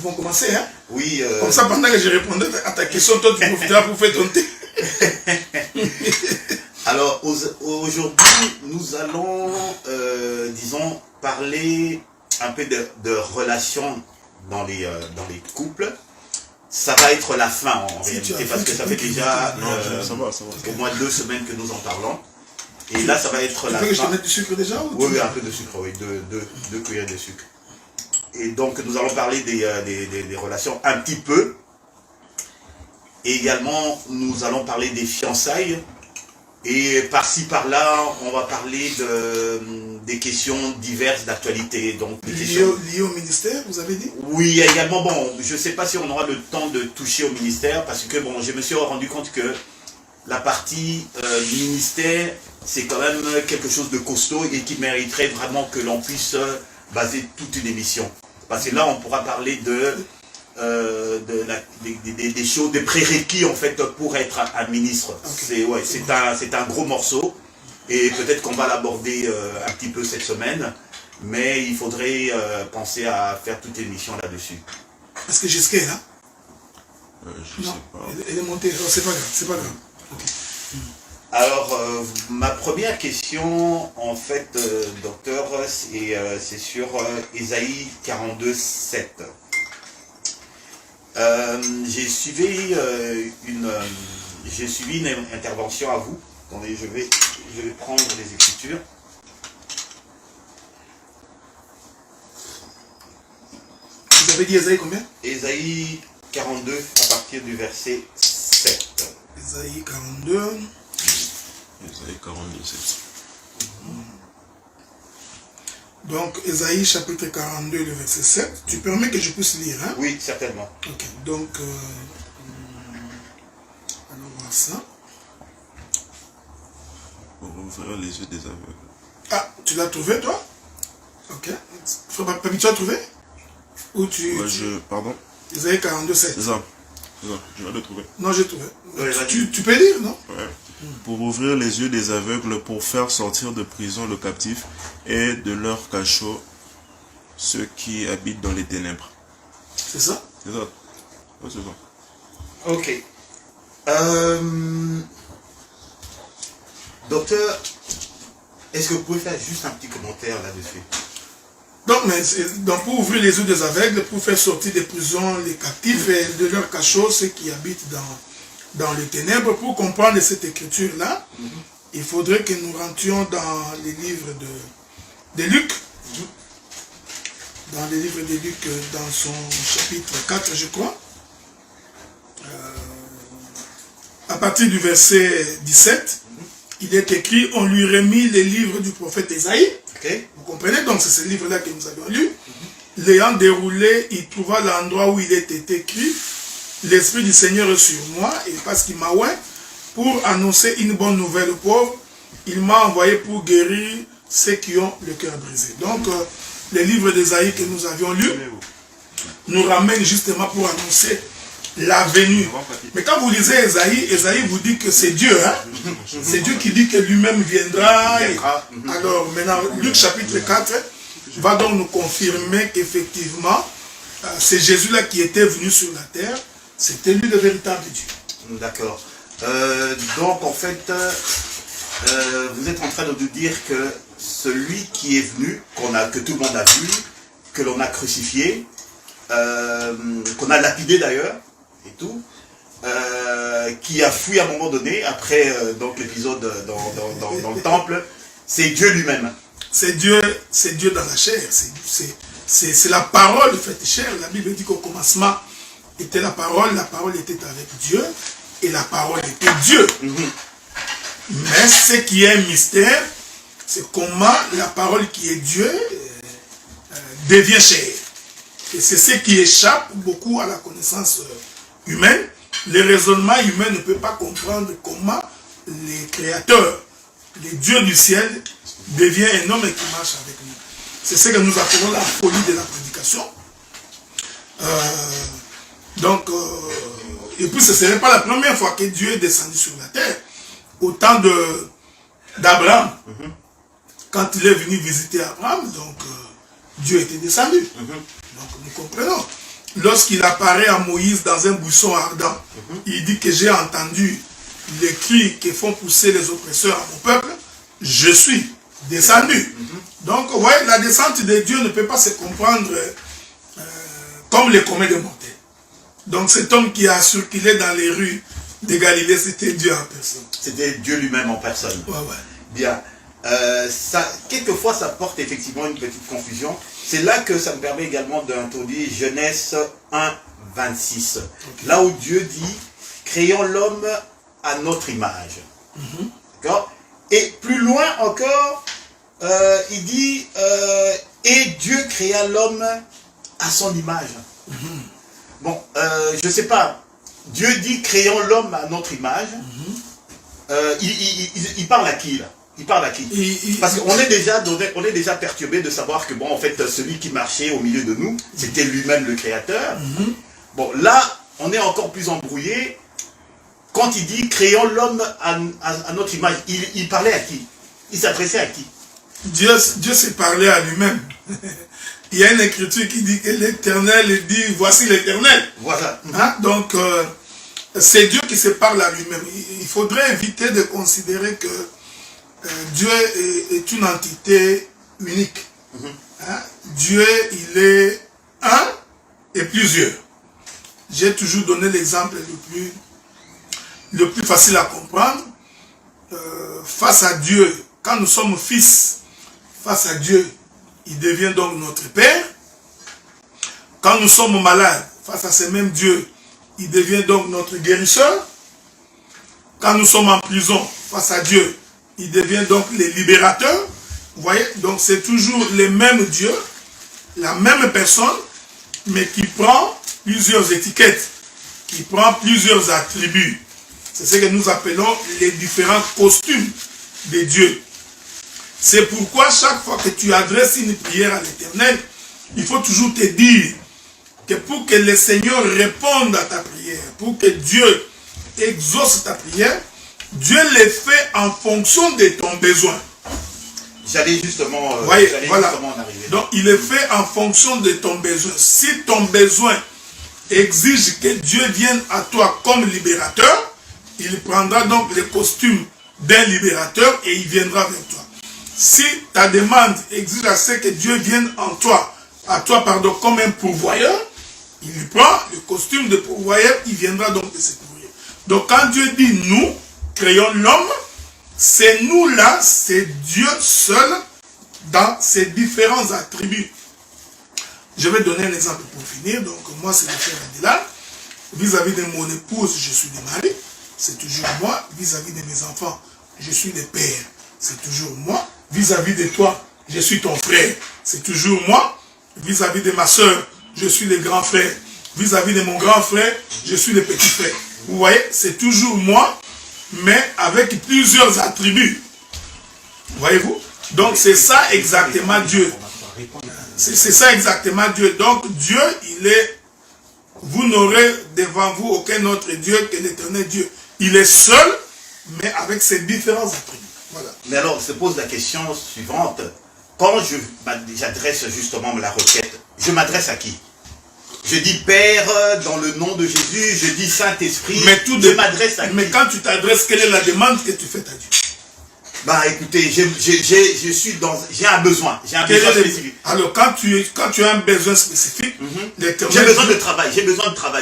pouvons commencer. Hein? Oui. Comme ça, pendant que je répondais à ta question, toi, tu profiteras pour faire ton thé. Alors, aujourd'hui, nous allons, disons, parler un peu de relations dans les couples. Ça va être la fin en réalité, parce que ça fait déjà au moins 2 semaines que nous en parlons. Et là, ça va être la fin. Tu veux que je te mette du sucre déjà ou Oui, un peu de sucre, oui, 2 cuillères de sucre. Et donc, nous allons parler des relations un petit peu. Et également, nous allons parler des fiançailles. Et par-ci, par-là, on va parler des questions diverses d'actualité. Liées au ministère, vous avez dit? Oui, également, bon, je ne sais pas si on aura le temps de toucher au ministère, parce que, bon, je me suis rendu compte que la partie ministère, c'est quand même quelque chose de costaud et qui mériterait vraiment que l'on puisse baser toute une émission. Parce que là, on pourra parler des choses, des prérequis en fait pour être un ministre. Okay. C'est un gros morceau et peut-être qu'on va l'aborder un petit peu cette semaine, mais il faudrait penser à faire toute l'émission là-dessus. Est-ce que Jessica est là? Je non, sais pas. Elle est montée, oh, c'est pas grave, c'est pas grave. Okay. Alors, ma première question, en fait, docteur, c'est sur Ésaïe 42, 7. J'ai suivi une intervention à vous. Attendez, je vais prendre les écritures. Vous avez dit Ésaïe combien? Ésaïe 42 à partir du verset 7. Ésaïe 42. Ésaïe 42, 7. Donc, Ésaïe chapitre 42, le verset 7. Tu permets que je puisse lire, hein? Oui, certainement. Ok, donc, allons voir ça. Pour ouvrir les yeux des aveugles. Ah, tu l'as trouvé, toi? Ok. Papi, tu as trouvé? Ou tu... Ouais, pardon? Ésaïe 42, 7. C'est ça. Je vais le trouver. Non, j'ai trouvé. Ouais, tu peux lire, non? Ouais. Pour ouvrir les yeux des aveugles, pour faire sortir de prison le captif et de leur cachot ceux qui habitent dans les ténèbres. C'est ça? C'est ça. Ouais, c'est ça. Ok. Docteur, est-ce que vous pouvez faire juste un petit commentaire là-dessus? Donc, pour ouvrir les yeux des aveugles, pour faire sortir des prisons les captifs et de leur cachot ceux qui habitent dans les ténèbres, pour comprendre cette écriture-là, il faudrait que nous rentrions dans les livres de Luc. Dans les livres de Luc, dans son chapitre 4, je crois. À partir du verset 17, il est écrit, on lui remit les livres du prophète Ésaïe. Okay. Vous comprenez? Donc c'est ce livre-là que nous avions lu. L'ayant déroulé, il trouva l'endroit où il était écrit, l'Esprit du Seigneur est sur moi, et parce qu'il m'a oint pour annoncer une bonne nouvelle aux pauvres, il m'a envoyé pour guérir ceux qui ont le cœur brisé. Donc les livres d'Ésaïe que nous avions lus nous ramènent justement pour annoncer la venue. Mais quand vous lisez Ésaïe vous dit que c'est Dieu, hein? C'est Dieu qui dit que lui-même viendra. Alors maintenant, Luc chapitre 4 va donc nous confirmer qu'effectivement, c'est Jésus-là qui était venu sur la terre. C'était lui le véritable Dieu. D'accord. Donc en fait, vous êtes en train de nous dire que celui qui est venu, que tout le monde a vu, que l'on a crucifié, qu'on a lapidé d'ailleurs, et tout, qui a fui à un moment donné, après donc l'épisode dans le temple, c'est Dieu lui-même. C'est Dieu dans la chair, c'est la parole faite chair. La Bible dit qu'au commencement était la parole était avec Dieu, et la parole était Dieu. Mais ce qui est un mystère, c'est comment la parole qui est Dieu devient chair. Et c'est ce qui échappe beaucoup à la connaissance humaine. Le raisonnement humain ne peut pas comprendre comment les créateurs, les dieux du ciel, devient un homme qui marche avec nous. C'est ce que nous appelons la folie de la prédication. Et puis ce ne serait pas la première fois que Dieu est descendu sur la terre. Au temps d'Abraham, quand il est venu visiter Abraham, donc Dieu était descendu. Donc nous comprenons. lorsqu'il apparaît à Moïse dans un buisson ardent, il dit que j'ai entendu les cris qui font pousser les oppresseurs à mon peuple, je suis descendu. Donc, ouais, la descente de Dieu ne peut pas se comprendre comme les communs des mortels. Donc, cet homme qui a circulé dans les rues de Galilée, c'était Dieu en personne. C'était Dieu lui-même en personne. Ouais, ouais. Bien. Quelquefois, ça porte effectivement une petite confusion. C'est là que ça me permet également d'introduire Genèse 1, 26. Okay. Là où Dieu dit, créons l'homme à notre image. D'accord? Et plus loin encore, il dit, et Dieu créa l'homme à son image. Bon, je ne sais pas, Dieu dit, créons l'homme à notre image. Il parle à qui là? Il parle à qui? Parce qu'on est déjà perturbé de savoir que, bon, en fait, celui qui marchait au milieu de nous, c'était lui-même le créateur. Bon, là, on est encore plus embrouillé. Quand il dit, créons l'homme à notre image, il parlait à qui? Il s'adressait à qui? Dieu s'est parlé à lui-même. Il y a une écriture qui dit que l'Éternel dit, voici l'Éternel. Voilà. Hein? Donc, c'est Dieu qui se parle à lui-même. Il faudrait éviter de considérer que Dieu est une entité unique. Hein? Dieu, il est un et plusieurs. J'ai toujours donné l'exemple le plus facile à comprendre. Face à Dieu, quand nous sommes fils, face à Dieu, il devient donc notre Père. Quand nous sommes malades, face à ce même Dieu, il devient donc notre guérisseur. Quand nous sommes en prison, face à Dieu, il devient donc le libérateur. Vous voyez, donc c'est toujours le même Dieu, la même personne, mais qui prend plusieurs étiquettes, qui prend plusieurs attributs. C'est ce que nous appelons les différents costumes de Dieu. C'est pourquoi chaque fois que tu adresses une prière à l'Éternel, il faut toujours te dire que pour que le Seigneur réponde à ta prière, pour que Dieu exauce ta prière, Dieu le fait en fonction de ton besoin. J'allais justement, voilà. en arriver. Donc il est fait en fonction de ton besoin. Si ton besoin exige que Dieu vienne à toi comme libérateur, il prendra donc le costume d'un libérateur et il viendra vers toi. Si ta demande exige à ce que Dieu vienne à toi comme un pourvoyeur, il prend le costume de pourvoyeur, il viendra donc te secourir. Donc quand Dieu dit nous, créons l'homme, c'est nous là, c'est Dieu seul dans ses différents attributs. Je vais donner un exemple pour finir. Donc moi c'est le frère Adela. Vis-à-vis de mon épouse, je suis le mari. C'est toujours moi. Vis-à-vis de mes enfants, je suis le père. C'est toujours moi. Vis-à-vis de toi, je suis ton frère. C'est toujours moi. Vis-à-vis de ma soeur, je suis le grand frère. Vis-à-vis de mon grand frère, je suis le petit frère. Vous voyez, c'est toujours moi, mais avec plusieurs attributs. Voyez-vous? Donc c'est ça exactement Dieu. C'est ça exactement Dieu. Donc Dieu, il est... Vous n'aurez devant vous aucun autre Dieu que l'Éternel Dieu. Il est seul, mais avec ses différents attributs. Voilà. Mais alors, se pose la question suivante. Quand j'adresse justement la requête, je m'adresse à qui? Je dis Père dans le nom de Jésus, je dis Saint-Esprit, je m'adresse à qui? Mais quand tu t'adresses, quelle est la demande que tu fais à Dieu? Bah écoutez, j'ai un besoin, spécifique. Alors quand tu as un besoin spécifique, j'ai besoin de travail,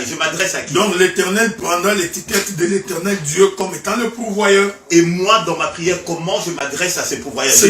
je m'adresse à qui? Donc l'Éternel prendra l'étiquette de l'Éternel Dieu comme étant le pourvoyeur. Et moi dans ma prière, comment je m'adresse à ce pourvoyeur? Ce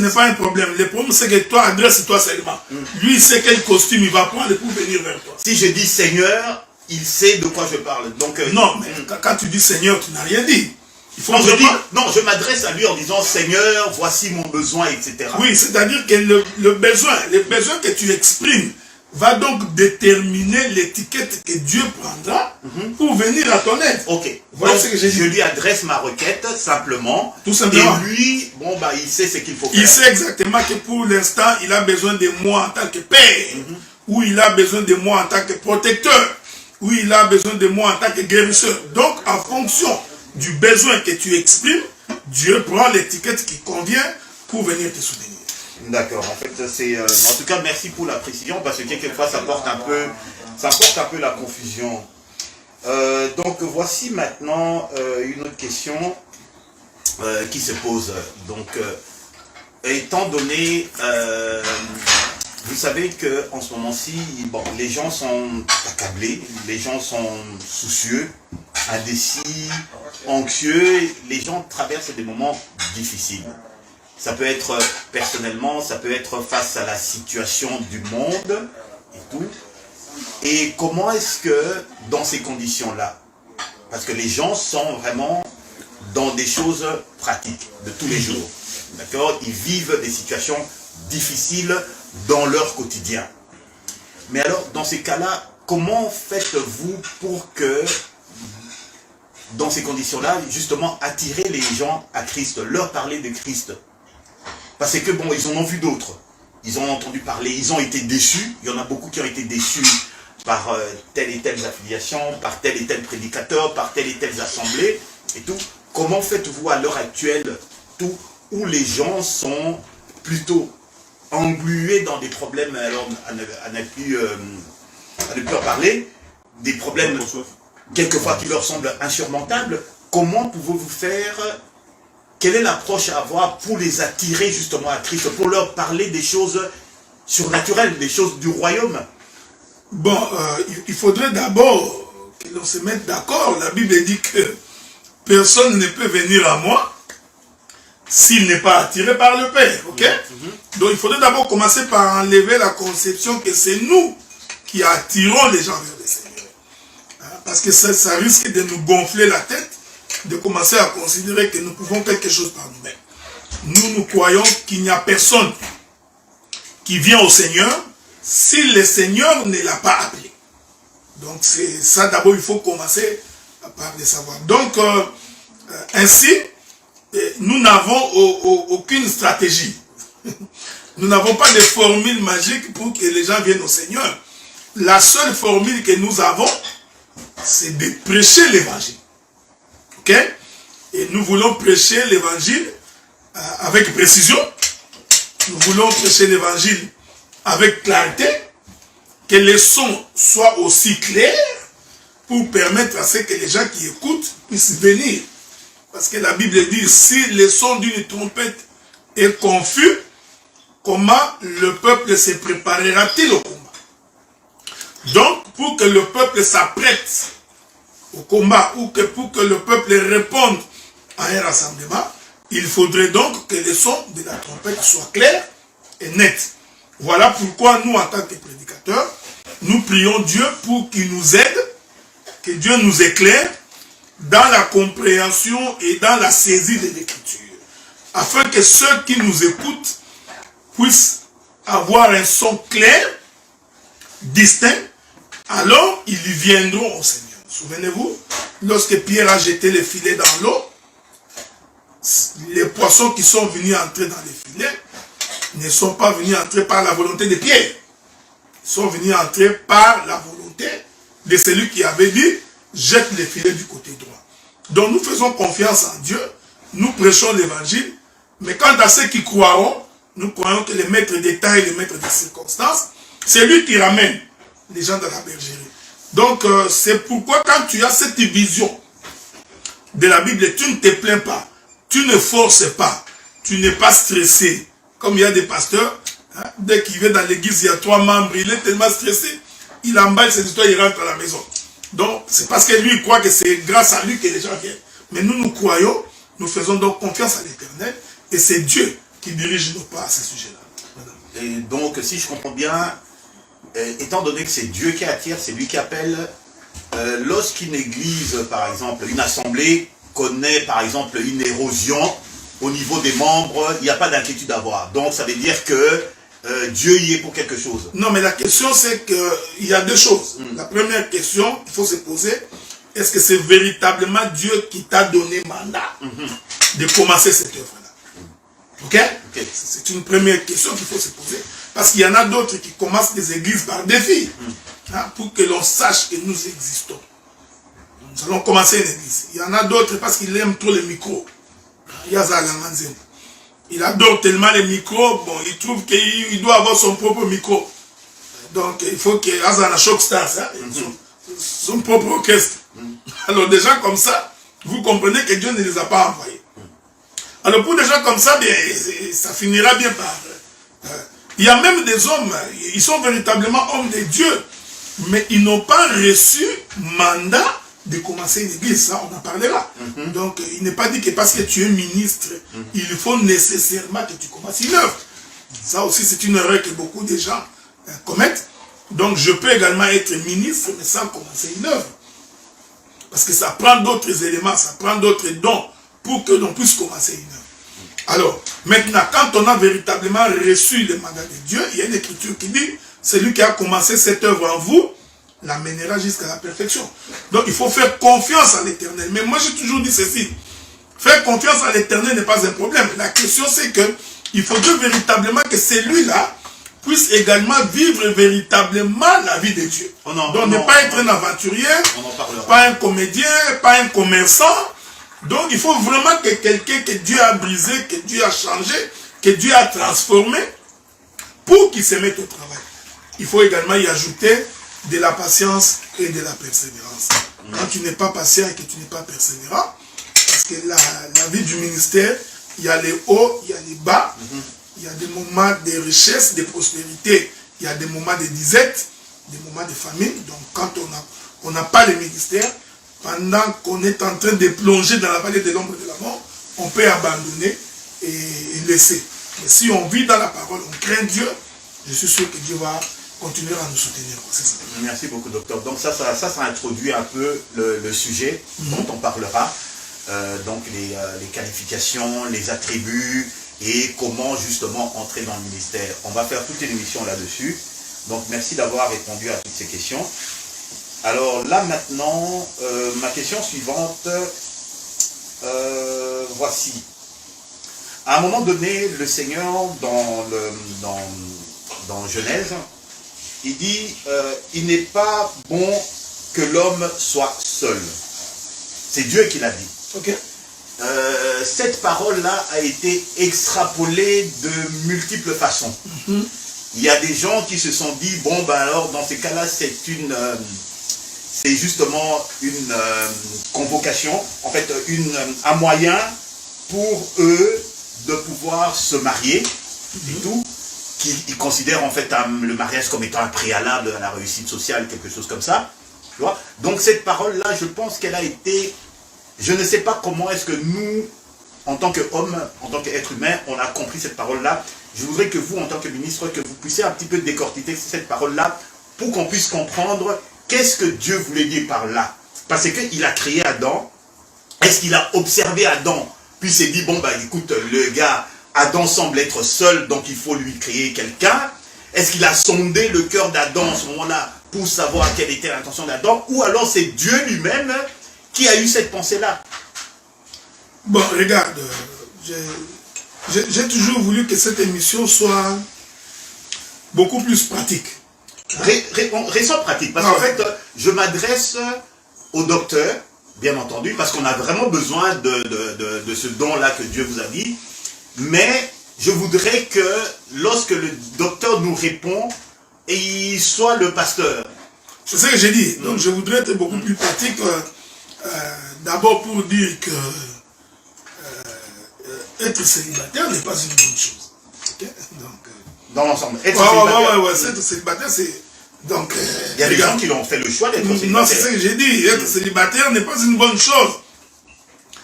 n'est pas un problème. Le problème c'est que toi, adresse-toi seulement. Lui il sait quel costume il va prendre pour venir vers toi. Si je dis Seigneur, il sait de quoi je parle. Donc, non, mais quand tu dis Seigneur, tu n'as rien dit. Je m'adresse à lui en disant Seigneur, voici mon besoin, etc. Oui, c'est-à-dire que le besoin que tu exprimes va donc déterminer l'étiquette que Dieu prendra pour venir à ton aide. Ok. Donc, je lui adresse ma requête simplement. Tout simplement. Et lui, bon, bah, il sait ce qu'il faut faire. Il sait exactement que pour l'instant, il a besoin de moi en tant que père, ou il a besoin de moi en tant que protecteur, ou il a besoin de moi en tant que guérisseur. Donc, en fonction du besoin que tu exprimes, Dieu prend l'étiquette qui convient pour venir te soutenir. D'accord, en fait, c'est... en tout cas, merci pour la précision, parce que quelquefois, ça porte un peu ça porte un peu la confusion. Donc voici maintenant une autre question qui se pose. Donc, étant donné, vous savez qu'en ce moment-ci, bon, les gens sont accablés, les gens sont soucieux, indécis, anxieux, les gens traversent des moments difficiles. Ça peut être personnellement, ça peut être face à la situation du monde et tout. Et comment est-ce que, dans ces conditions-là, parce que les gens sont vraiment dans des choses pratiques de tous les jours, d'accord? Ils vivent des situations difficiles dans leur quotidien. Mais alors, dans ces cas-là, comment faites-vous pour que, dans ces conditions-là, justement, attirer les gens à Christ, leur parler de Christ? Parce que, bon, ils en ont vu d'autres. Ils ont entendu parler, ils ont été déçus. Il y en a beaucoup qui ont été déçus par telle et telle affiliation, par tel et tel prédicateur, par telle et telle assemblée, et tout. Comment faites-vous à l'heure actuelle, tout, où les gens sont plutôt englués dans des problèmes, alors à ne plus en parler, des problèmes quelquefois qui leur semblent insurmontables? Comment pouvez-vous faire? Quelle est l'approche à avoir pour les attirer justement à Christ, pour leur parler des choses surnaturelles, des choses du royaume? Bon, il faudrait d'abord que l'on se mette d'accord. La Bible dit que personne ne peut venir à moi s'il n'est pas attiré par le Père. Ok? Donc il faudrait d'abord commencer par enlever la conception que c'est nous qui attirons les gens vers le Seigneur. Parce que ça risque de nous gonfler la tête, de commencer à considérer que nous pouvons quelque chose par nous-mêmes. Nous croyons qu'il n'y a personne qui vient au Seigneur si le Seigneur ne l'a pas appelé. Donc c'est ça d'abord, il faut commencer par le savoir. Donc ainsi, nous n'avons aucune stratégie. Nous n'avons pas de formule magique pour que les gens viennent au Seigneur. La seule formule que nous avons, c'est de prêcher l'évangile. Ok? Et nous voulons prêcher l'évangile avec précision. Nous voulons prêcher l'évangile avec clarté, que les sons soient aussi clairs pour permettre à ce que les gens qui écoutent puissent venir. Parce que la Bible dit, si le son d'une trompette est confus, comment le peuple se préparera-t-il au combat? Donc, pour que le peuple s'apprête au combat, ou que pour que le peuple réponde à un rassemblement, il faudrait donc que le son de la trompette soit clair et net. Voilà pourquoi nous, en tant que prédicateurs, nous prions Dieu pour qu'il nous aide, que Dieu nous éclaire dans la compréhension et dans la saisie de l'Écriture, afin que ceux qui nous écoutent puissent avoir un son clair, distinct, alors ils viendront au Seigneur. Souvenez-vous, lorsque Pierre a jeté les filets dans l'eau, les poissons qui sont venus entrer dans les filets ne sont pas venus entrer par la volonté de Pierre. Ils sont venus entrer par la volonté de celui qui avait dit, jette les filets du côté droit. Donc nous faisons confiance en Dieu, nous prêchons l'évangile, mais quant à ceux qui croiront, nous croyons que le maître des temps et le maître des circonstances, c'est lui qui ramène les gens dans la bergerie. Donc c'est pourquoi quand tu as cette vision de la Bible, tu ne te plains pas, tu ne forces pas, tu n'es pas stressé. Comme il y a des pasteurs, hein, dès qu'il vient dans l'église, il y a 3 membres, il est tellement stressé, il emballe ses histoires, il rentre à la maison. Donc c'est parce que lui il croit que c'est grâce à lui que les gens viennent. Mais nous croyons, nous faisons donc confiance à l'Éternel, et c'est Dieu qui dirige nos pas à ce sujet-là. Voilà. Et donc, si je comprends bien, étant donné que c'est Dieu qui attire, c'est lui qui appelle, lorsqu'une église, par exemple, une assemblée, connaît par exemple une érosion au niveau des membres, il n'y a pas d'inquiétude à avoir. Donc ça veut dire que Dieu y est pour quelque chose. Non, mais la question c'est qu'il y a 2 choses. La première question qu'il faut se poser, est-ce que c'est véritablement Dieu qui t'a donné mandat de commencer cette œuvre-là? Ok? C'est une première question qu'il faut se poser. Parce qu'il y en a d'autres qui commencent des églises par défi, hein, pour que l'on sache que nous existons. Nous allons commencer une église. Il y en a d'autres parce qu'ils aiment trop les micros. Il adore tellement les micros, bon, il trouve qu'il doit avoir son propre micro. Donc, il faut qu'il y ait un choc star, ça, son propre orchestre. Alors, des gens comme ça, vous comprenez que Dieu ne les a pas envoyés. Alors, pour des gens comme ça, bien, ça finira bien par... il y a même des hommes, ils sont véritablement hommes de Dieu, mais ils n'ont pas reçu mandat de commencer une église, ça on en parlera. Donc il n'est pas dit que parce que tu es ministre, il faut nécessairement que tu commences une œuvre. Ça aussi c'est une erreur que beaucoup de gens commettent. Donc je peux également être ministre, mais sans commencer une œuvre. Parce que ça prend d'autres éléments, ça prend d'autres dons pour que l'on puisse commencer une œuvre. Alors, maintenant, quand on a véritablement reçu le mandat de Dieu, il y a une écriture qui dit, celui qui a commencé cette œuvre en vous, l'amènera jusqu'à la perfection. Donc, il faut faire confiance à l'Éternel. Mais moi, j'ai toujours dit ceci. Faire confiance à l'Éternel n'est pas un problème. La question, c'est que il faudrait véritablement que celui-là puisse également vivre véritablement la vie de Dieu. Donc, ne pas être un aventurier, pas un comédien, pas un commerçant. Donc, il faut vraiment que quelqu'un que Dieu a brisé, que Dieu a changé, que Dieu a transformé, pour qu'il se mette au travail. Il faut également y ajouter de la patience et de la persévérance. Quand tu n'es pas patient et que tu n'es pas persévérant, parce que la vie du ministère, il y a les hauts, il y a les bas, il y a des moments de richesse, de prospérité, il y a des moments de disette, des moments de famine. Donc, quand on n'a pas le ministère, pendant qu'on est en train de plonger dans la vallée de l'ombre de la mort, on peut abandonner et laisser. Mais si on vit dans la parole, on craint Dieu, je suis sûr que Dieu va continuer à nous soutenir. Ça. Merci beaucoup, docteur. Donc ça introduit un peu le sujet dont on parlera. Donc les qualifications, les attributs et comment justement entrer dans le ministère. On va faire toute une émission là-dessus. Donc merci d'avoir répondu à toutes ces questions. Alors là maintenant, ma question suivante, voici. À un moment donné, le Seigneur, dans Genèse, il dit, il n'est pas bon que l'homme soit seul. C'est Dieu qui l'a dit. Okay. Cette parole-là a été extrapolée de multiples façons. Il y a des gens qui se sont dit, bon, ben alors, dans ces cas-là, c'est justement une convocation, en fait, un moyen pour eux de pouvoir se marier et tout, qu'ils considèrent en fait le mariage comme étant un préalable à la réussite sociale, quelque chose comme ça. Tu vois. Donc cette parole-là, je pense qu'elle a été... Je ne sais pas comment est-ce que nous, en tant qu'hommes, en tant qu'êtres humains, on a compris cette parole-là. Je voudrais que vous, en tant que ministre, que vous puissiez un petit peu décortiquer cette parole-là pour qu'on puisse comprendre qu'est-ce que Dieu voulait dire par là. Parce qu'il a créé Adam. Est-ce qu'il a observé Adam, puis il s'est dit, bon, bah écoute, le gars, Adam semble être seul, donc il faut lui créer quelqu'un. Est-ce qu'il a sondé le cœur d'Adam en ce moment-là pour savoir quelle était l'intention d'Adam? Ou alors c'est Dieu lui-même qui a eu cette pensée-là? Bon, regarde, j'ai toujours voulu que cette émission soit beaucoup plus pratique. Restons pratique, parce qu'en fait, je m'adresse au docteur, bien entendu, parce qu'on a vraiment besoin de ce don-là que Dieu vous a dit. Mais je voudrais que lorsque le docteur nous répond, il soit le pasteur. C'est ce que j'ai dit. Donc je voudrais être beaucoup plus pratique. D'abord pour dire que être célibataire n'est pas une bonne chose. Okay? Donc, dans l'ensemble. Être célibataire. Être célibataire, c'est... Donc, il y a des gens qui l'ont fait le choix d'être célibataire. Non, c'est ce que j'ai dit. Être célibataire n'est pas une bonne chose.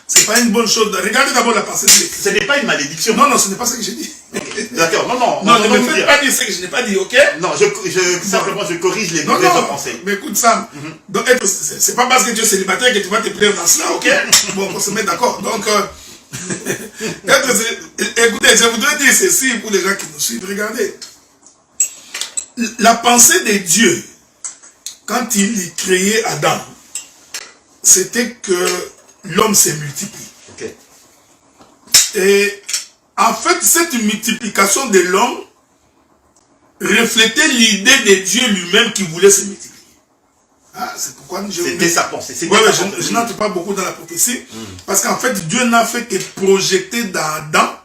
C'est pas une bonne chose. Regardez d'abord la pensée de l'Écriture. Ce n'est pas une malédiction. Non, ce n'est pas ce que j'ai dit. Okay. D'accord, non. Non, ne me faites pas dire ce que je n'ai pas dit, ok? Non, simplement je corrige les mauvaises pensées. Mais écoute, Sam, c'est pas parce que tu es célibataire que tu vas te plaire dans cela, ok? Bon, on se met d'accord. Donc, écoutez, je voudrais dire ceci pour les gens qui nous suivent. Regardez. La pensée de Dieu, quand il créait Adam, c'était que l'homme se multiplie. Okay. Et en fait, cette multiplication de l'homme reflétait l'idée de Dieu lui-même qui voulait se multiplier. Ah, c'est pourquoi c'était sa pensée. Je n'entre pas beaucoup dans la prophétie, parce qu'en fait, Dieu n'a fait que projeter dans Adam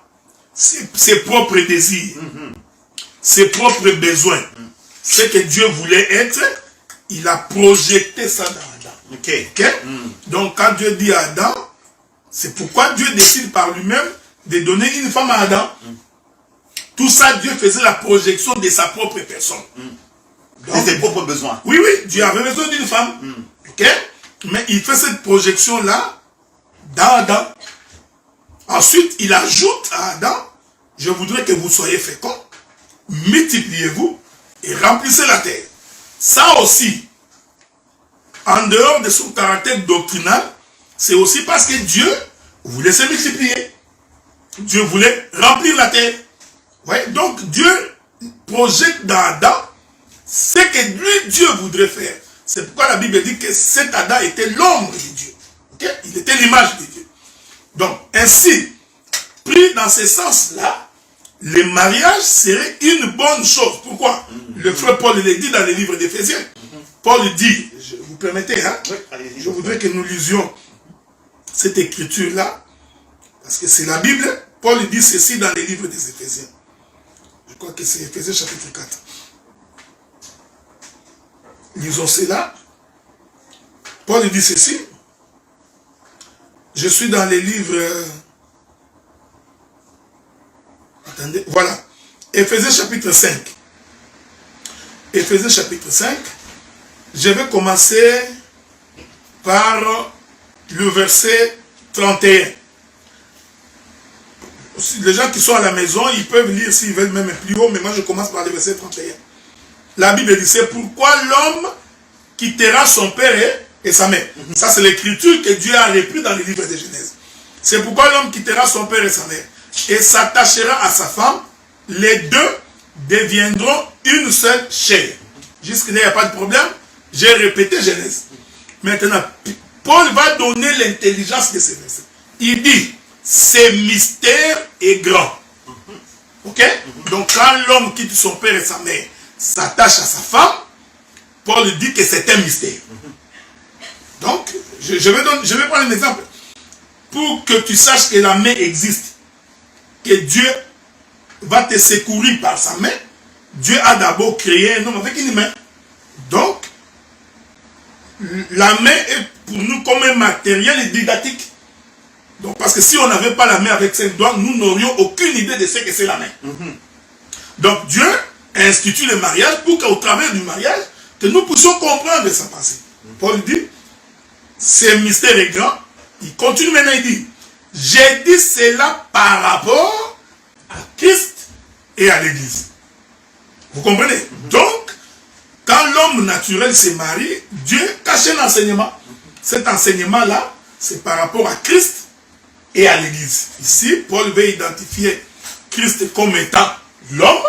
ses propres désirs, ses propres besoins. ce que Dieu voulait être, il a projeté ça dans Adam. Ok. Donc quand Dieu dit à Adam, c'est pourquoi Dieu décide par lui-même de donner une femme à Adam. Tout ça, Dieu faisait la projection de sa propre personne. De ses propres besoins. Oui, oui, Dieu avait besoin d'une femme. Ok? Mais il fait cette projection-là dans Adam. Ensuite, il ajoute à Adam, je voudrais que vous soyez féconds, multipliez-vous et remplissez la terre. Ça aussi, en dehors de son caractère doctrinal, c'est aussi parce que Dieu voulait se multiplier. Dieu voulait remplir la terre. Ouais, donc Dieu projette dans Adam ce que lui, Dieu voudrait faire. C'est pourquoi la Bible dit que cet Adam était l'ombre de Dieu. Okay? Il était l'image de Dieu. Donc, ainsi, pris dans ce sens-là, le mariage serait une bonne chose. Pourquoi? Le frère Paul le dit dans le livre d'Éphésiens. Paul dit, vous permettez, hein? Je voudrais que nous lisions cette écriture-là, parce que c'est la Bible. Paul dit ceci dans les livres des Éphésiens. Je crois que c'est Éphésiens chapitre 4. Lisons cela. Paul dit ceci. Je suis dans les livres... Attendez, voilà. Éphésiens chapitre 5. Éphésiens chapitre 5. Je vais commencer par le verset 31. Les gens qui sont à la maison, ils peuvent lire s'ils veulent même plus haut, mais moi je commence par le verset 31. La Bible dit, c'est pourquoi l'homme quittera son père et sa mère. Ça c'est l'écriture que Dieu a repris dans le livre de Genèse. C'est pourquoi l'homme quittera son père et sa mère et s'attachera à sa femme. Les deux deviendront une seule chair. Jusque-là, il n'y a pas de problème. J'ai répété Genèse. Maintenant, Paul va donner l'intelligence de ces versets. Il dit, ce mystère est grand. Ok? Donc, quand l'homme quitte son père et sa mère, s'attache à sa femme, Paul dit que c'est un mystère. Donc, je vais prendre un exemple. Pour que tu saches que la main existe, que Dieu va te secourir par sa main, Dieu a d'abord créé un homme avec une main. Donc, la main est pour nous comme un matériel didactique. Donc, parce que si on n'avait pas la main avec ses doigts, nous n'aurions aucune idée de ce que c'est la main. Donc, Dieu institue le mariage pour qu'au travers du mariage, que nous puissions comprendre sa pensée. Paul dit, ce mystère est grand. Il continue maintenant, il dit, j'ai dit cela par rapport à Christ et à l'Église. Vous comprenez? Donc, quand l'homme naturel se marie, Dieu cache un enseignement. Cet enseignement-là, c'est par rapport à Christ et à l'Église. Ici, Paul veut identifier Christ comme étant l'homme,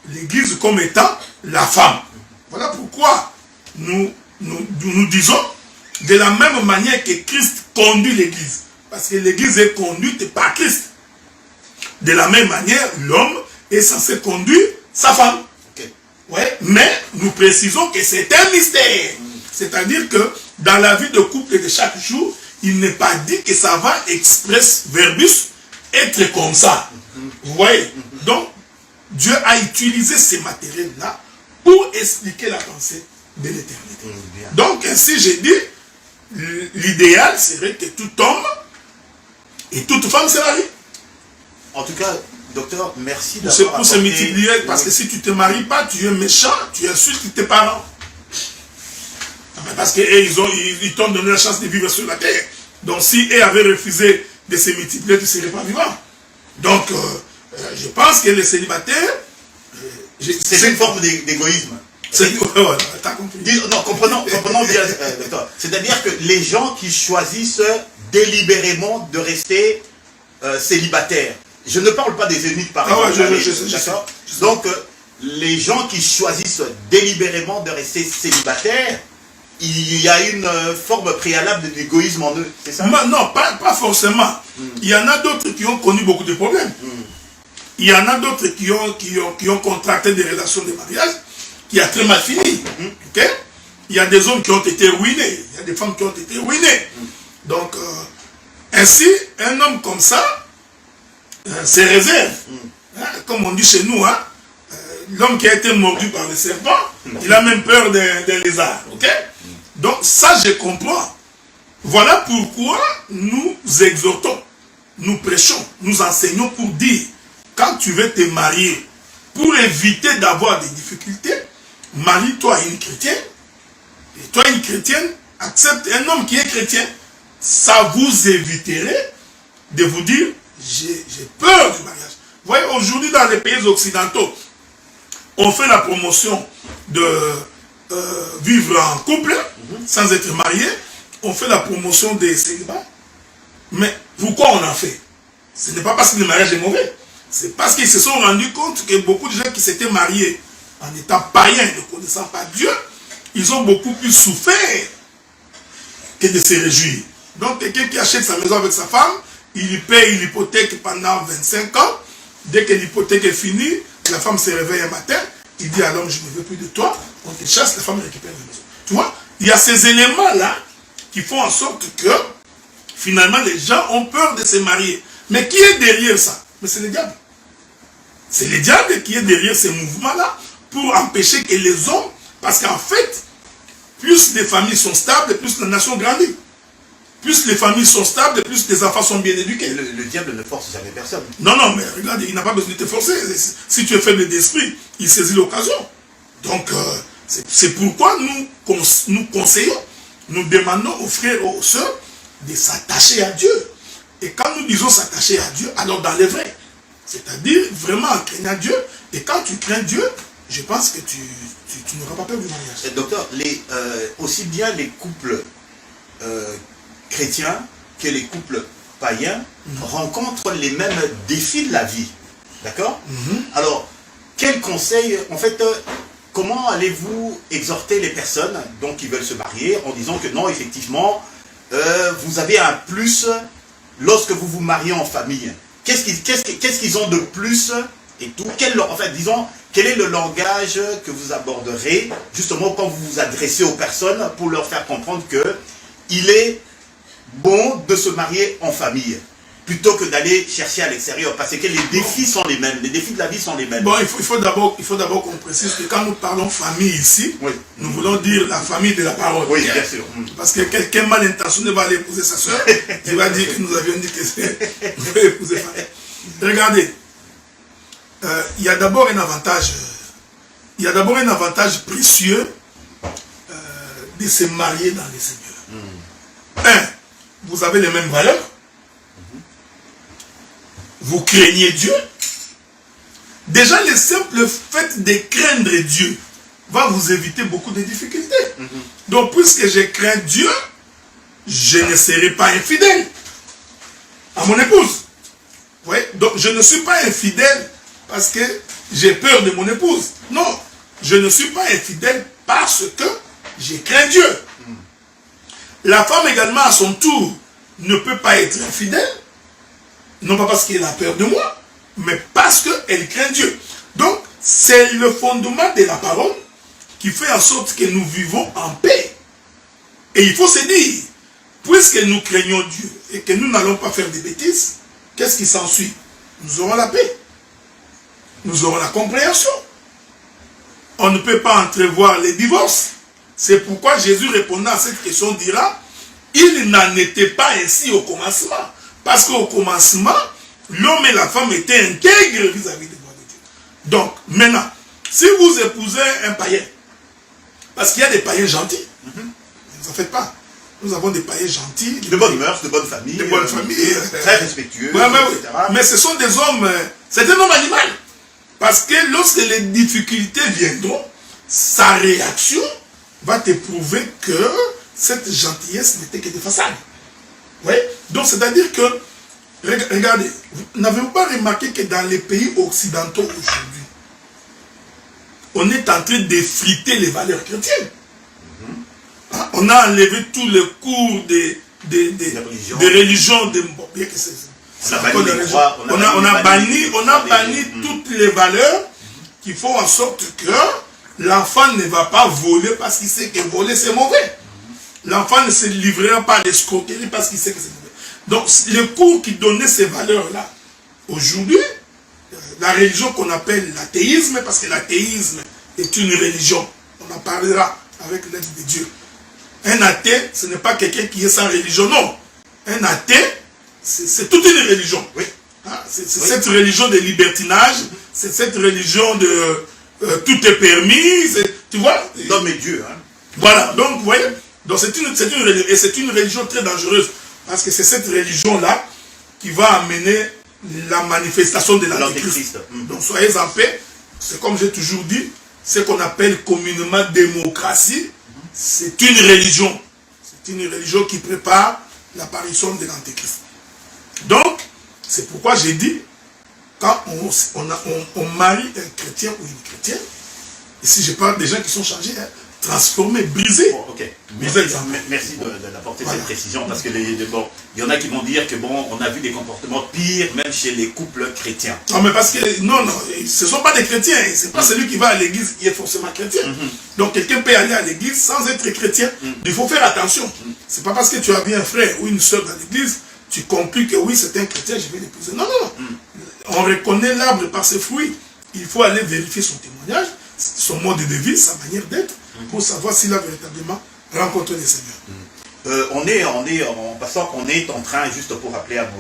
l'Église comme étant la femme. Voilà pourquoi nous disons de la même manière que Christ conduit l'Église. Parce que l'Église est conduite par Christ. De la même manière, l'homme est censé conduire sa femme. Ouais, mais nous précisons que c'est un mystère. C'est-à-dire que dans la vie de couple de chaque jour, il n'est pas dit que ça va express verbus être comme ça. Vous voyez? Donc, Dieu a utilisé ces matériels-là pour expliquer la pensée de l'éternité. Donc, ainsi, j'ai dit, l'idéal serait que tout homme et toute femme se marient. En tout cas, docteur, merci d'avoir apporté... pour se multiplier, parce que si tu ne te maries pas, tu es méchant, tu insultes tes parents. Parce qu'ils t'ont donné la chance de vivre sur la terre. Donc si eux avaient refusé de se multiplier, tu ne serais pas vivant. Donc, je pense que les célibataires... c'est une forme d'égoïsme. T'as compris. Non, comprenons bien, docteur. C'est-à-dire que les gens qui choisissent délibérément de rester célibataires, je ne parle pas des eunuques par exemple. D'accord. Donc, les gens qui choisissent délibérément de rester célibataires, il y a une forme préalable d'égoïsme en eux, c'est ça? Non, pas forcément. Il y en a d'autres qui ont connu beaucoup de problèmes. Il y en a d'autres qui ont contracté des relations de mariage qui a très mal fini. Okay? Il y a des hommes qui ont été ruinés. Il y a des femmes qui ont été ruinées. Donc, ainsi, un homme comme ça, se réserve. Comme on dit chez nous, l'homme qui a été mordu par le serpent, il a même peur d'un lézard. Ok? Donc ça, je comprends. Voilà pourquoi nous exhortons, nous prêchons, nous enseignons pour dire, quand tu veux te marier, pour éviter d'avoir des difficultés, marie-toi à une chrétienne, et toi, une chrétienne, accepte un homme qui est chrétien. Ça vous éviterait de vous dire, j'ai peur du mariage. Vous voyez, aujourd'hui, dans les pays occidentaux, on fait la promotion de vivre en couple, sans être marié. On fait la promotion des célibats. Mais pourquoi on en fait? Ce n'est pas parce que le mariage est mauvais. C'est parce qu'ils se sont rendus compte que beaucoup de gens qui s'étaient mariés en étant païens, ne connaissant pas Dieu, ils ont beaucoup plus souffert que de se réjouir. Donc quelqu'un qui achète sa maison avec sa femme, il paye l'hypothèque pendant 25 ans. Dès que l'hypothèque est finie, la femme se réveille un matin, il dit à l'homme, je ne veux plus de toi, on te chasse, la femme récupère la maison. Tu vois, il y a ces éléments-là qui font en sorte que, finalement, les gens ont peur de se marier. Mais qui est derrière ça? Mais c'est le diable. C'est le diable qui est derrière ces mouvements-là pour empêcher que les hommes, parce qu'en fait, plus les familles sont stables, plus la nation grandit. Plus les familles sont stables, plus les enfants sont bien éduqués. Le diable ne force jamais personne. Non, non, mais regarde, il n'a pas besoin de te forcer. Si tu es faible d'esprit, il saisit l'occasion. Donc, c'est pourquoi nous conseillons, nous demandons aux frères et aux sœurs de s'attacher à Dieu. Et quand nous disons s'attacher à Dieu, alors dans les vrais. C'est-à-dire vraiment en craignant Dieu. Et quand tu crains Dieu, je pense que tu n'auras pas peur du mariage. Docteur, aussi bien les couples chrétiens que les couples païens rencontrent les mêmes défis de la vie. D'accord? Alors, quel conseil, en fait, comment allez-vous exhorter les personnes donc, qui veulent se marier en disant que non, effectivement, vous avez un plus lorsque vous vous mariez en famille? Qu'est-ce qu'ils ont de plus et tout? Quel est le langage que vous aborderez justement quand vous vous adressez aux personnes pour leur faire comprendre que il est bon de se marier en famille plutôt que d'aller chercher à l'extérieur, parce que les défis sont les mêmes, les défis de la vie sont les mêmes. Bon, il faut d'abord qu'on précise que quand nous parlons famille ici, nous voulons dire la famille de la parole. Oui, bien sûr. Parce que quelqu'un mal intentionné va aller épouser sa soeur, il va dire que nous avions dit que c'est vous pouvez épouser famille. Regardez, il y a d'abord un avantage précieux de se marier dans les Seigneurs. Vous avez les mêmes valeurs. Vous craignez Dieu. Déjà, le simple fait de craindre Dieu va vous éviter beaucoup de difficultés. Donc, puisque je crains Dieu, je ne serai pas infidèle à mon épouse. Oui? Donc, je ne suis pas infidèle parce que j'ai peur de mon épouse. Non, je ne suis pas infidèle parce que je crains Dieu. La femme également, à son tour, ne peut pas être infidèle, non pas parce qu'elle a peur de moi, mais parce qu'elle craint Dieu. Donc, c'est le fondement de la parole qui fait en sorte que nous vivons en paix. Et il faut se dire, puisque nous craignons Dieu et que nous n'allons pas faire des bêtises, qu'est-ce qui s'ensuit? Nous aurons la paix. Nous aurons la compréhension. On ne peut pas entrevoir les divorces. C'est pourquoi Jésus, répondant à cette question, dira, il n'en était pas ainsi au commencement. Parce qu'au commencement, l'homme et la femme étaient intègres vis-à-vis des lois de Dieu. Donc, maintenant, si vous épousez un païen, parce qu'il y a des païens gentils, ne vous en faites pas. Nous avons des païens gentils. De bonnes mœurs, de bonnes familles. De bonnes familles. Très respectueux, etc. Mais ce sont des hommes, c'est un homme animal. Parce que lorsque les difficultés viendront, sa réaction va te prouver que cette gentillesse n'était que de façade. Oui? Donc, c'est-à-dire que, regardez, n'avez-vous pas remarqué que dans les pays occidentaux aujourd'hui, on est en train d'effriter les valeurs chrétiennes. On a enlevé tous les cours des religions, bien que c'est... On a banni toutes les valeurs qui font en sorte que l'enfant ne va pas voler parce qu'il sait que voler c'est mauvais. L'enfant ne se livrera pas à l'escroquerie parce qu'il sait que c'est mauvais. Donc, les cours qui donnaient ces valeurs-là, aujourd'hui, la religion qu'on appelle l'athéisme, parce que l'athéisme est une religion. On en parlera avec l'aide de Dieu. Un athée, ce n'est pas quelqu'un qui est sans religion, non. Un athée, c'est toute une religion. Oui. Hein? C'est cette religion de libertinage, c'est cette religion de tout est permis, tu vois. L'homme et Dieu. Hein. Voilà, donc vous voyez, donc c'est une religion très dangereuse, parce que c'est cette religion-là qui va amener la manifestation de l'Antéchrist. Donc soyez en paix, c'est comme j'ai toujours dit, ce qu'on appelle communément démocratie, c'est une religion. C'est une religion qui prépare l'apparition de l'Antéchrist. Donc, c'est pourquoi j'ai dit, quand on marie un chrétien ou une chrétienne, ici je parle des gens qui sont changés, hein, transformés, brisés. Bon, ok. Merci d'apporter cette précision, parce que bon, il y en a qui vont dire que bon, on a vu des comportements pires, même chez les couples chrétiens. Non, mais parce que, non, ce ne sont pas des chrétiens, c'est pas celui qui va à l'église qui est forcément chrétien. Donc quelqu'un peut aller à l'église sans être chrétien. Il faut faire attention. C'est pas parce que tu as vu un frère ou une soeur dans l'église, tu conclus que oui, c'est un chrétien, je vais l'épouser. Non, non, non. On reconnaît l'arbre par ses fruits. Il faut aller vérifier son témoignage, son mode de vie, sa manière d'être, pour savoir s'il a véritablement rencontré le Seigneur. En passant, on est en train, juste pour rappeler à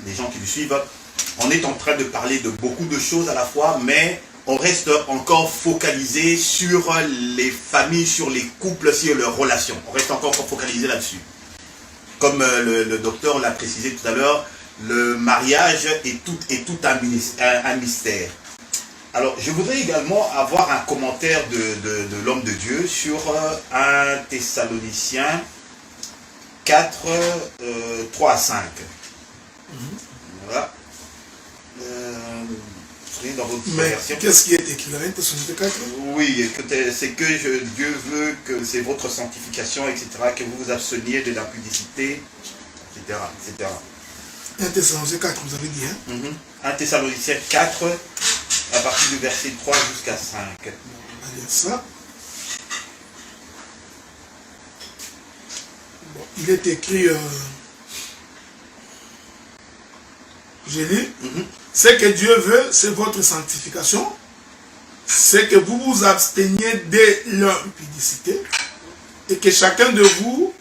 les gens qui nous suivent, on est en train de parler de beaucoup de choses à la fois, mais on reste encore focalisé sur les familles, sur les couples, sur leurs relations. On reste encore focalisé là-dessus. Comme le docteur l'a précisé tout à l'heure, le mariage est tout un mystère. Alors, je voudrais également avoir un commentaire de l'homme de Dieu sur 1 Thessaloniciens 4, 3 à 5. Voilà. Dans votre version. Qu'est-ce qui est écrit là, 1 Thessaloniciens 4? Oui, c'est que Dieu veut que c'est votre sanctification, etc., que vous vous absteniez de l'impudicité, etc., etc. 1 Thessaloniciens 4, vous avez dit, hein? 1 Thessaloniciens 4, à partir du verset 3 jusqu'à 5. On va lire ça. Bon, il est écrit, je lis, ce que Dieu veut, c'est votre sanctification, c'est que vous vous absteniez de l'impudicité et que chacun de vous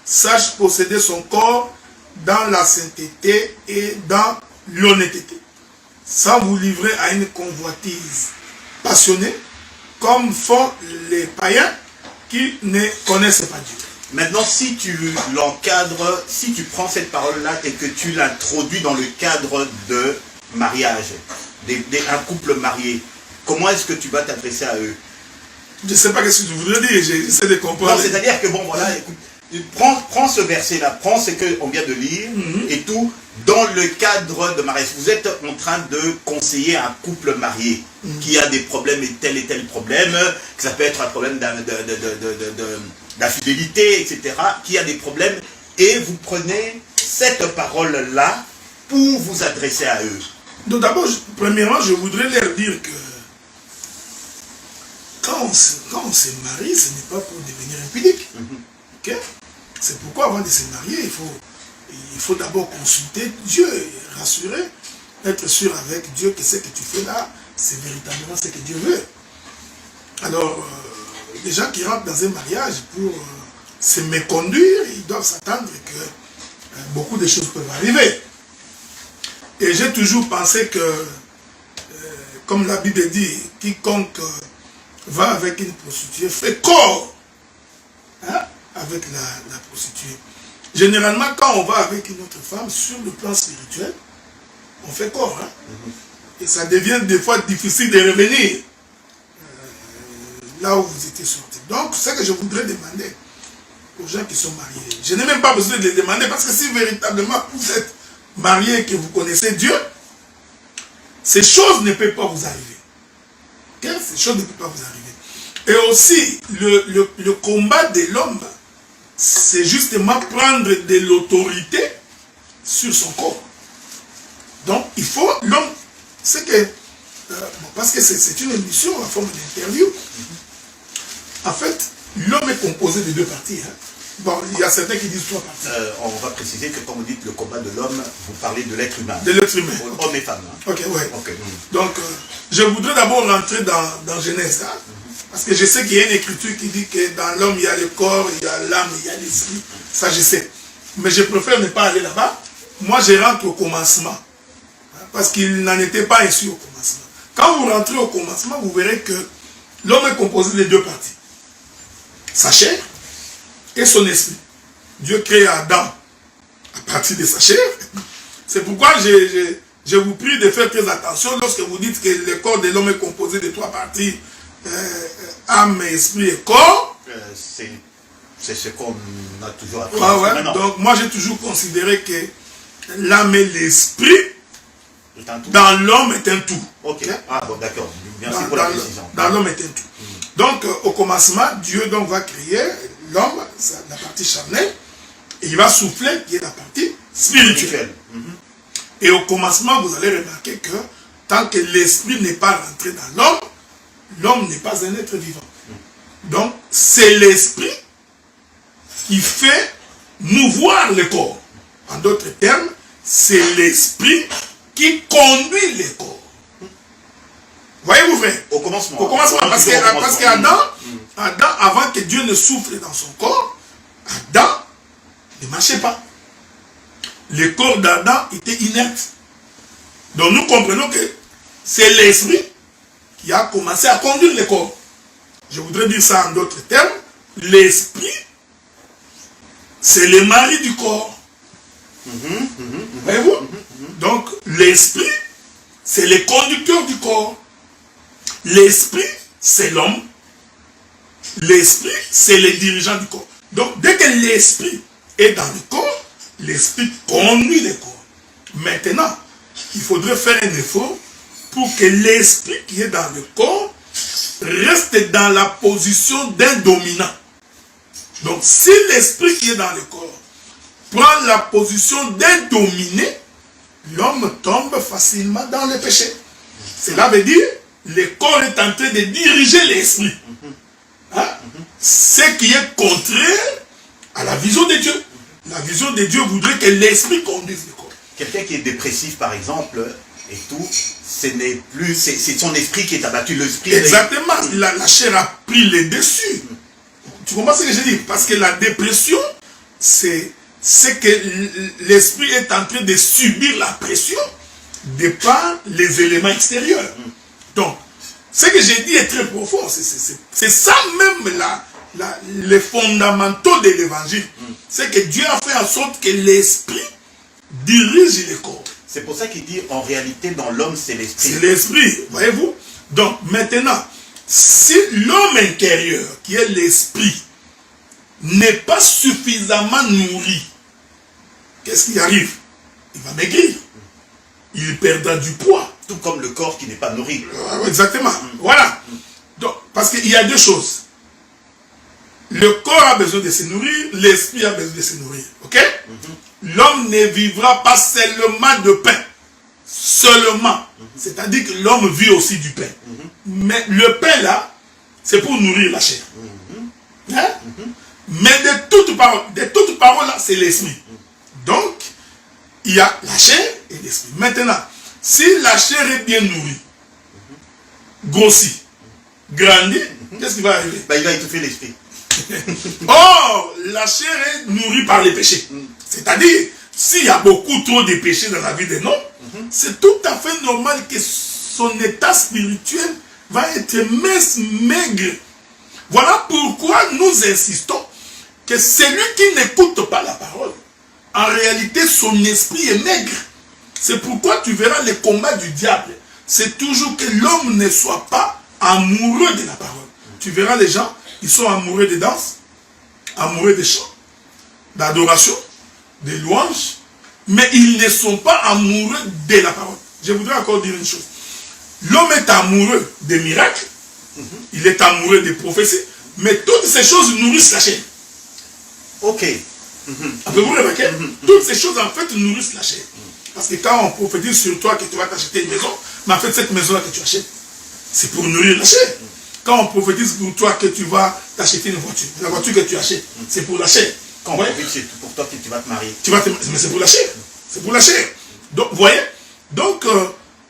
sache posséder son corps dans la sainteté et dans l'honnêteté, sans vous livrer à une convoitise passionnée, comme font les païens qui ne connaissent pas Dieu. Maintenant, si tu l'encadres, si tu prends cette parole-là et que tu l'introduis dans le cadre de mariage, un couple marié, comment est-ce que tu vas t'adresser à eux? Je ne sais pas ce que je voudrais dire, j'essaie de comprendre. C'est-à-dire que, bon, voilà, écoute, prends ce verset-là, prends ce qu'on vient de lire, et tout, dans le cadre de mariage. Vous êtes en train de conseiller un couple marié qui a des problèmes et tel problème, que ça peut être un problème d'infidélité, etc., qui a des problèmes, et vous prenez cette parole-là pour vous adresser à eux. Donc d'abord, premièrement, je voudrais leur dire que quand on se marie, ce n'est pas pour devenir impudique. Okay? C'est pourquoi avant de se marier, il faut d'abord consulter Dieu, et rassurer, être sûr avec Dieu que ce que tu fais là, c'est véritablement ce que Dieu veut. Alors, les gens qui rentrent dans un mariage pour se méconduire, ils doivent s'attendre que beaucoup de choses peuvent arriver. Et j'ai toujours pensé que, comme la Bible dit, quiconque va avec une prostituée fait corps, hein, avec la prostituée. Généralement, quand on va avec une autre femme, sur le plan spirituel, on fait corps. Hein? Et ça devient des fois difficile de revenir là où vous étiez sortis. Donc, ce que je voudrais demander aux gens qui sont mariés, je n'ai même pas besoin de les demander, parce que si véritablement vous êtes mariés et que vous connaissez Dieu, ces choses ne peuvent pas vous arriver. Okay? Ces choses ne peuvent pas vous arriver. Et aussi, le combat de l'homme, c'est justement prendre de l'autorité sur son corps. Donc, il faut, l'homme, c'est que, parce que c'est une émission en forme d'interview, en fait, l'homme est composé de deux parties. Hein. Bon, il y a certains qui disent 3 parties. On va préciser que quand vous dites le combat de l'homme, vous parlez de l'être humain. De l'être humain. Homme et femme. Hein. Ok, ouais. Okay. Donc, je voudrais d'abord rentrer dans Genèse. Hein, parce que je sais qu'il y a une écriture qui dit que dans l'homme, il y a le corps, il y a l'âme, il y a l'esprit. Ça, je sais. Mais je préfère ne pas aller là-bas. Moi, je rentre au commencement. Parce qu'il n'en était pas ainsi au commencement. Quand vous rentrez au commencement, vous verrez que l'homme est composé de 2 parties. Sa chair et son esprit. Dieu crée Adam à partir de sa chair. C'est pourquoi je vous prie de faire très attention lorsque vous dites que le corps de l'homme est composé de 3 parties, âme, esprit et corps. C'est ce qu'on a toujours appris. Ouais. Donc moi j'ai toujours considéré que l'âme et l'esprit dans l'homme est un tout. Ok. Ah bon, d'accord. Merci pour la précision. Dans l'homme est un tout. Donc au commencement, Dieu donc va créer l'homme, la partie charnelle, et il va souffler qui est la partie spirituelle. Et au commencement, vous allez remarquer que tant que l'esprit n'est pas rentré dans l'homme, l'homme n'est pas un être vivant. Donc c'est l'esprit qui fait mouvoir le corps. En d'autres termes, c'est l'esprit qui conduit le corps. Voyez-vous, frère? Au commencement. Au commencement, parce qu'Adam, avant que Dieu ne souffle dans son corps, Adam ne marchait pas. Le corps d'Adam était inerte. Donc nous comprenons que c'est l'esprit qui a commencé à conduire le corps. Je voudrais dire ça en d'autres termes. L'esprit, c'est le mari du corps. Voyez-vous? Donc l'esprit, c'est le conducteur du corps. L'esprit, c'est l'homme. L'esprit, c'est le dirigeant du corps. Donc, dès que l'esprit est dans le corps, l'esprit conduit le corps. Maintenant, il faudrait faire un effort pour que l'esprit qui est dans le corps reste dans la position d'un dominant. Donc, si l'esprit qui est dans le corps prend la position d'un dominé, l'homme tombe facilement dans le péché. Cela veut dire le corps est en train de diriger l'esprit. Hein? Ce qui est contraire à la vision de Dieu. La vision de Dieu voudrait que l'esprit conduise le corps. Quelqu'un qui est dépressif, par exemple, et tout, ce n'est plus, c'est son esprit qui est abattu. L'esprit. Exactement. La chair a pris le dessus. Tu comprends ce que je dis? Parce que la dépression, c'est que l'esprit est en train de subir la pression de par les éléments extérieurs. Donc, ce que j'ai dit est très profond. C'est ça même les fondamentaux de l'évangile. C'est que Dieu a fait en sorte que l'esprit dirige le corps. C'est pour ça qu'il dit en réalité dans l'homme c'est l'esprit. C'est l'esprit, voyez-vous. Donc maintenant, si l'homme intérieur, qui est l'esprit, n'est pas suffisamment nourri, qu'est-ce qui arrive? Il va maigrir. Il perdra du poids. Tout comme le corps qui n'est pas nourri. Exactement. Voilà. Donc, parce qu'il y a 2 choses. Le corps a besoin de se nourrir, l'esprit a besoin de se nourrir. Ok? L'homme ne vivra pas seulement de pain. Seulement. C'est-à-dire que l'homme vit aussi du pain. Mais le pain là, c'est pour nourrir la chair. Hein? Mais de toute parole là, c'est l'esprit. Donc, il y a la chair et l'esprit. Maintenant, si la chair est bien nourrie, grossit, grandit, qu'est-ce qui va arriver? Il va étouffer l'esprit. Or, la chair est nourrie par les péchés. C'est-à-dire, s'il y a beaucoup trop de péchés dans la vie d'un homme, c'est tout à fait normal que son état spirituel va être mince, maigre. Voilà pourquoi nous insistons que celui qui n'écoute pas la parole, en réalité, son esprit est maigre. C'est pourquoi tu verras les combats du diable. C'est toujours que l'homme ne soit pas amoureux de la parole. Tu verras les gens, ils sont amoureux de danse, amoureux des chants, d'adoration, des louanges, mais ils ne sont pas amoureux de la parole. Je voudrais encore dire une chose. L'homme est amoureux des miracles, il est amoureux des prophéties, mais toutes ces choses nourrissent la chair. Ok. Avez-vous remarqué? Toutes ces choses en fait nourrissent la chair. Parce que quand on prophétise sur toi que tu vas t'acheter une maison, mais en fait cette maison-là que tu achètes, c'est pour nourrir la chair. Quand on prophétise pour toi que tu vas t'acheter une voiture, la voiture que tu achètes, c'est pour la chair. Quand on profite, c'est pour toi que tu vas te marier. Mais c'est pour la chair. C'est pour la chair. Donc, vous voyez? Donc,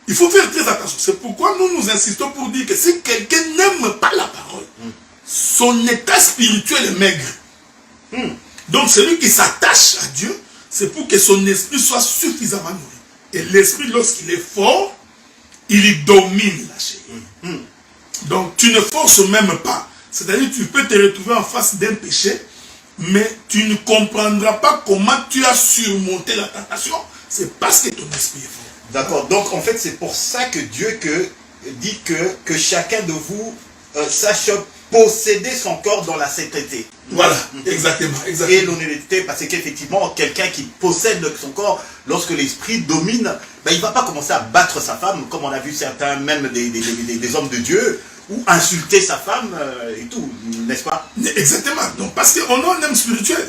il faut faire très attention. C'est pourquoi nous insistons pour dire que si quelqu'un n'aime pas la parole, son état spirituel est maigre. Donc, celui qui s'attache à Dieu, c'est pour que son esprit soit suffisamment nourri. Et l'esprit, lorsqu'il est fort, il domine la chair. Donc, tu ne forces même pas. C'est-à-dire, tu peux te retrouver en face d'un péché, mais tu ne comprendras pas comment tu as surmonté la tentation. C'est parce que ton esprit est fort. D'accord. Donc, en fait, c'est pour ça que Dieu dit que chacun de vous sache posséder son corps dans la sainteté. Voilà, exactement. Et l'honnêteté, parce qu'effectivement, quelqu'un qui possède son corps, lorsque l'esprit domine, ben, il ne va pas commencer à battre sa femme, comme on a vu certains, même des hommes de Dieu, ou insulter sa femme et tout, n'est-ce pas? Exactement. Donc, parce qu'on a un homme spirituel.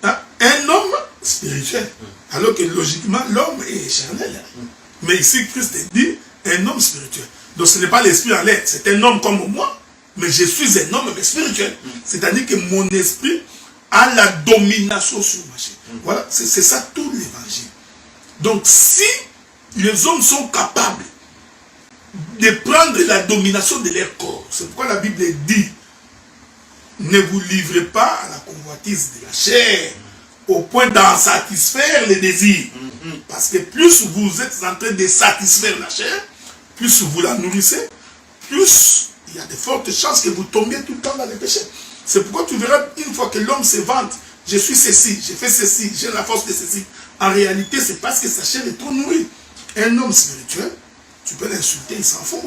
Hein? Un homme spirituel. Alors que logiquement, l'homme est charnel. Mais ici, Christ dit un homme spirituel. Donc, ce n'est pas l'esprit en l'air. C'est un homme comme moi, mais je suis un homme mais spirituel. C'est-à-dire que mon esprit a la domination sur ma chair. Voilà, c'est ça tout l'évangile. Donc, si les hommes sont capables de prendre la domination de leur corps, c'est pourquoi la Bible dit ne vous livrez pas à la convoitise de la chair au point d'en satisfaire les désirs. Parce que plus vous êtes en train de satisfaire la chair, plus vous la nourrissez, plus il y a de fortes chances que vous tombiez tout le temps dans les péchés. C'est pourquoi tu verras une fois que l'homme se vante, je suis ceci, j'ai fait ceci, j'ai la force de ceci. En réalité, c'est parce que sa chair est trop nourrie. Un homme spirituel, tu peux l'insulter, il s'en fout.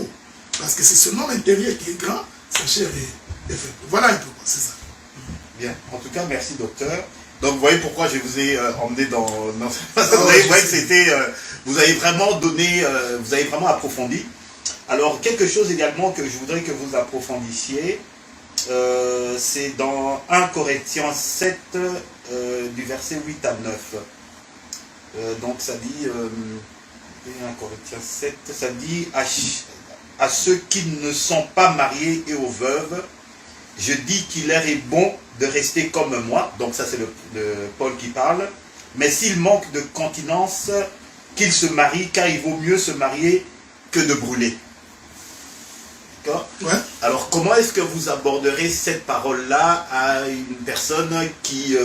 Parce que c'est son homme intérieur qui est grand, sa chair est faible. Voilà un peu, c'est ça. Bien. En tout cas, merci docteur. Donc vous voyez pourquoi je vous ai emmené dans vous voyez que c'était, vous avez vraiment donné, vous avez vraiment approfondi. Alors quelque chose également que je voudrais que vous approfondissiez, c'est dans 1 Corinthiens 7, du verset 8 à 9. Donc ça dit, 1 Corinthiens 7, ça dit à ceux qui ne sont pas mariés et aux veuves, je dis qu'il leur est bon de rester comme moi. Donc ça c'est le Paul qui parle. Mais s'il manque de continence, qu'il se marie, car il vaut mieux se marier que de brûler. D'accord ? Ouais. Alors comment est-ce que vous aborderez cette parole-là à une personne qui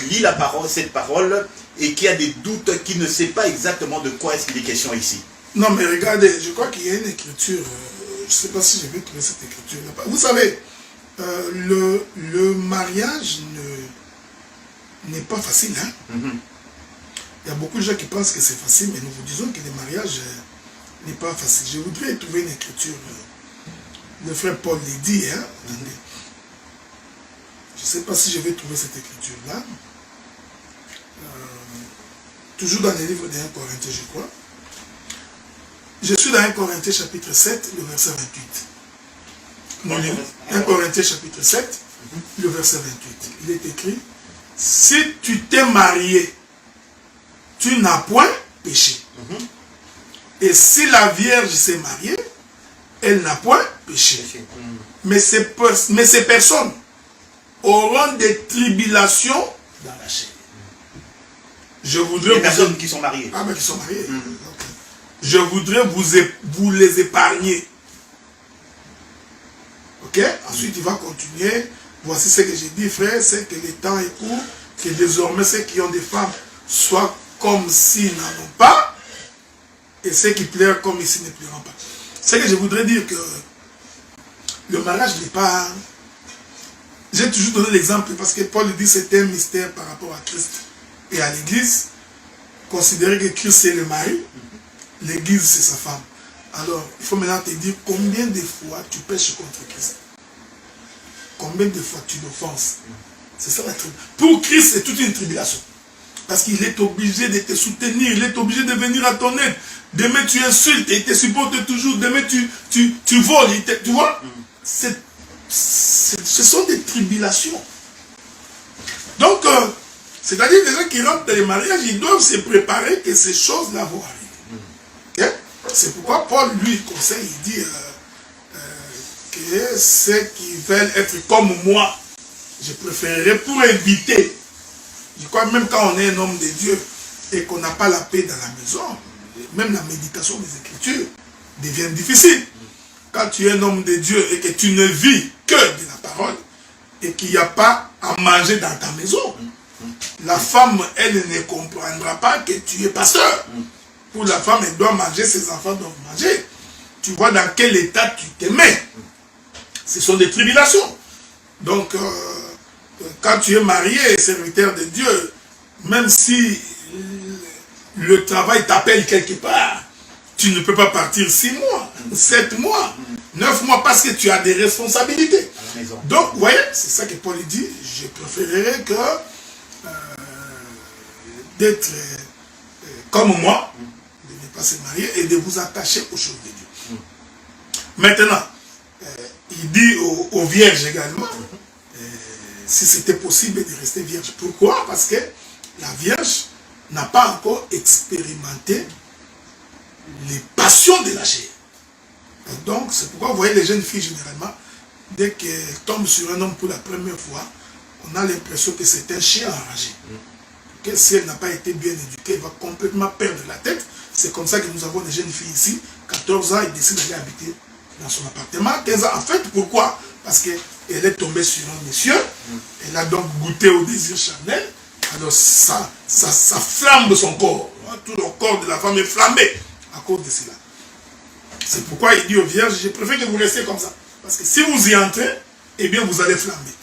lit la parole, cette parole, et qui a des doutes, qui ne sait pas exactement de quoi est-ce qu'il est question ici? Non mais regardez, je crois qu'il y a une écriture, je ne sais pas si je vais trouver cette écriture-là. Vous savez, le mariage n'est pas facile. Hein? Il y a beaucoup de gens qui pensent que c'est facile, mais nous vous disons que le mariage n'est pas facile. Je voudrais trouver une écriture. Le frère Paul l'a dit. Hein? Je ne sais pas si je vais trouver cette écriture-là. Toujours dans les livres de 1 Corinthiens, je crois. Je suis dans 1 Corinthiens chapitre 7, le verset 28. Non, 1 Corinthiens chapitre 7, le verset 28. Il est écrit, si tu t'es marié, tu n'as point péché. Et si la Vierge s'est mariée, elle n'a point péché. Mais ces personnes auront des tribulations dans la chair. Je voudrais les personnes qui sont mariées. Ah, mais qui sont mariées. Je voudrais vous les épargner. Ok? Ensuite, il va continuer. Voici ce que j'ai dit, frère, c'est que le temps est court, que désormais ceux qui ont des femmes soient comme s'ils n'en ont pas, et ceux qui pleurent comme s'ils ne pleurent pas. C'est que je voudrais dire que le mariage n'est pas... J'ai toujours donné l'exemple parce que Paul dit que c'est un mystère par rapport à Christ et à l'Église. Considérer que Christ c'est le mari, l'Église c'est sa femme. Alors, il faut maintenant te dire combien de fois tu pêches contre Christ. Combien de fois tu l'offenses. C'est ça la tribulation. Pour Christ, c'est toute une tribulation. Parce qu'il est obligé de te soutenir, il est obligé de venir à ton aide. Demain tu insultes, et il te supporte toujours. Demain tu voles, tu vois. Ce sont des tribulations. Donc, c'est-à-dire que les gens qui rentrent dans les mariages, ils doivent se préparer que ces choses-là vont arriver. Okay? C'est pourquoi Paul, lui, conseille, il dit que ceux qui veulent être comme moi, je préférerais pour éviter Je crois même quand on est un homme de Dieu et qu'on n'a pas la paix dans la maison, même la méditation des Écritures devient difficile. Quand tu es un homme de Dieu et que tu ne vis que de la parole et qu'il n'y a pas à manger dans ta maison, la femme, elle ne comprendra pas que tu es pasteur. Pour la femme, elle doit manger, ses enfants doivent manger. Tu vois dans quel état tu te mets. Ce sont des tribulations. Donc, quand tu es marié et serviteur de Dieu, même si le travail t'appelle quelque part, tu ne peux pas partir 6 mois, 7 mois, 9 mois parce que tu as des responsabilités. Donc, vous voyez, c'est ça que Paul dit, je préférerais que d'être comme moi, de ne pas se marier et de vous attacher aux choses de Dieu. Maintenant, il dit aux vierges également, si c'était possible de rester vierge. Pourquoi? Parce que la vierge n'a pas encore expérimenté les passions de la chair. Et donc, c'est pourquoi vous voyez les jeunes filles généralement, dès qu'elles tombent sur un homme pour la première fois, on a l'impression que c'est un chien enragé. Que si elle n'a pas été bien éduquée, elle va complètement perdre la tête. C'est comme ça que nous avons des jeunes filles ici, 14 ans, elles décident d'aller habiter dans son appartement. 15 ans, en fait, pourquoi? Parce qu'elle est tombée sur un monsieur, elle a donc goûté au désir charnel, alors ça flambe son corps. Tout le corps de la femme est flambé à cause de cela. C'est pourquoi il dit aux vierges, je préfère que vous restiez comme ça. Parce que si vous y entrez, eh bien vous allez flamber.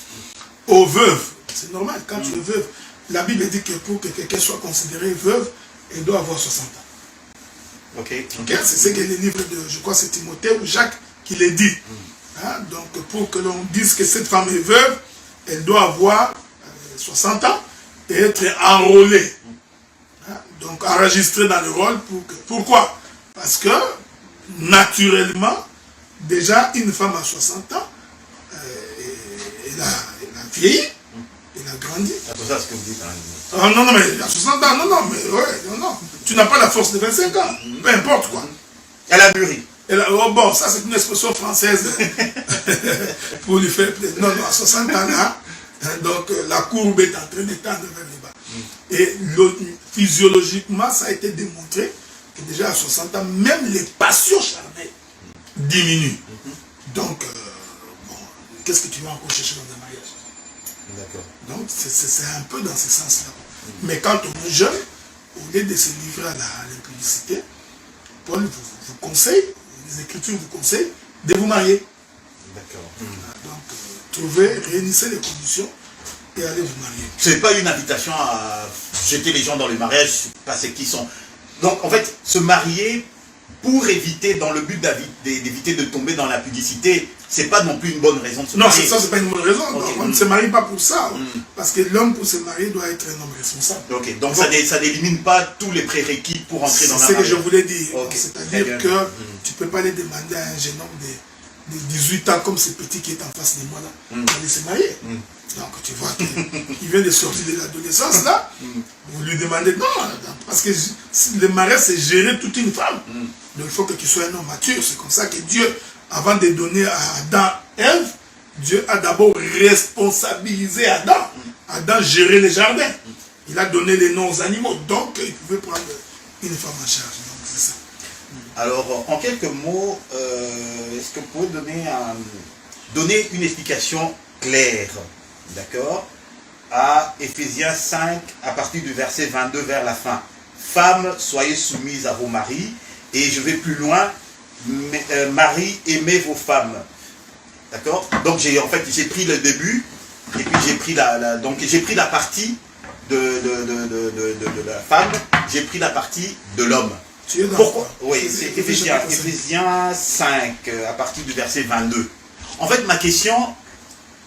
Aux veuves, c'est normal, quand tu es veuve, la Bible dit que pour que quelqu'un soit considéré veuve, elle doit avoir 60 ans. Okay. C'est ce que les livres de, je crois c'est Timothée ou Jacques qui les dit. Donc pour que l'on dise que cette femme est veuve, elle doit avoir 60 ans et être enrôlée. Donc enregistrée dans le rôle. Pourquoi? Parce que naturellement, déjà une femme à 60 ans, elle a vieilli, elle a grandi. C'est pour ça ce que vous dites. Non, mais à 60 ans, non. Tu n'as pas la force de 25 ans, peu importe quoi. Elle a mûri. Bon, ça c'est une expression française pour lui faire plaisir. Non, à 60 ans là, donc la courbe est en train de tendre vers le bas. Et physiologiquement, ça a été démontré que déjà à 60 ans, même les passions charnelles diminuent. Donc, bon, qu'est-ce que tu vas encore chercher dans un mariage? D'accord. Donc, c'est un peu dans ce sens-là. Mais quand on est jeune, au lieu de se livrer à l'impudicité, Paul vous conseille, les Écritures vous conseillent de vous marier. D'accord. Donc, réunissez les conditions et allez vous marier. Ce n'est pas une invitation à jeter les gens dans le mariage parce qu'ils sont... Donc, en fait, se marier pour éviter, dans le but d'éviter de tomber dans la publicité, c'est pas non plus une bonne raison de se marier. Non, ça, c'est pas une bonne raison. Okay. On ne se marie pas pour ça. Parce que l'homme, pour se marier, doit être un homme responsable. Ok, donc ça n'élimine pas tous les prérequis pour entrer dans la mariage. C'est ce que je voulais dire. Okay. C'est-à-dire que tu ne peux pas aller demander à un jeune homme de 18 ans, comme ce petit qui est en face de moi là, d'aller se marier. Donc tu vois qu'il vient de sortir de l'adolescence là, vous lui demandez non, parce que le mariage c'est gérer toute une femme. Donc il faut que tu sois un homme mature. C'est comme ça que Dieu, avant de donner à Adam Ève, Dieu a d'abord responsabilisé Adam. Adam gérait les jardins. Il a donné les noms aux animaux. Donc il pouvait prendre une femme en charge. Donc c'est ça. Alors en quelques mots, est-ce que vous pouvez donner une explication claire, d'accord, à Éphésiens 5, à partir du verset 22 vers la fin. Femmes, soyez soumises à vos maris. Et je vais plus loin, maris, aimez vos femmes. D'accord? Donc j'ai pris le début, et puis j'ai pris la partie de la femme, j'ai pris la partie de l'homme. Pourquoi? Oui, c'est Éphésiens 5, à partir du verset 22. En fait, ma question,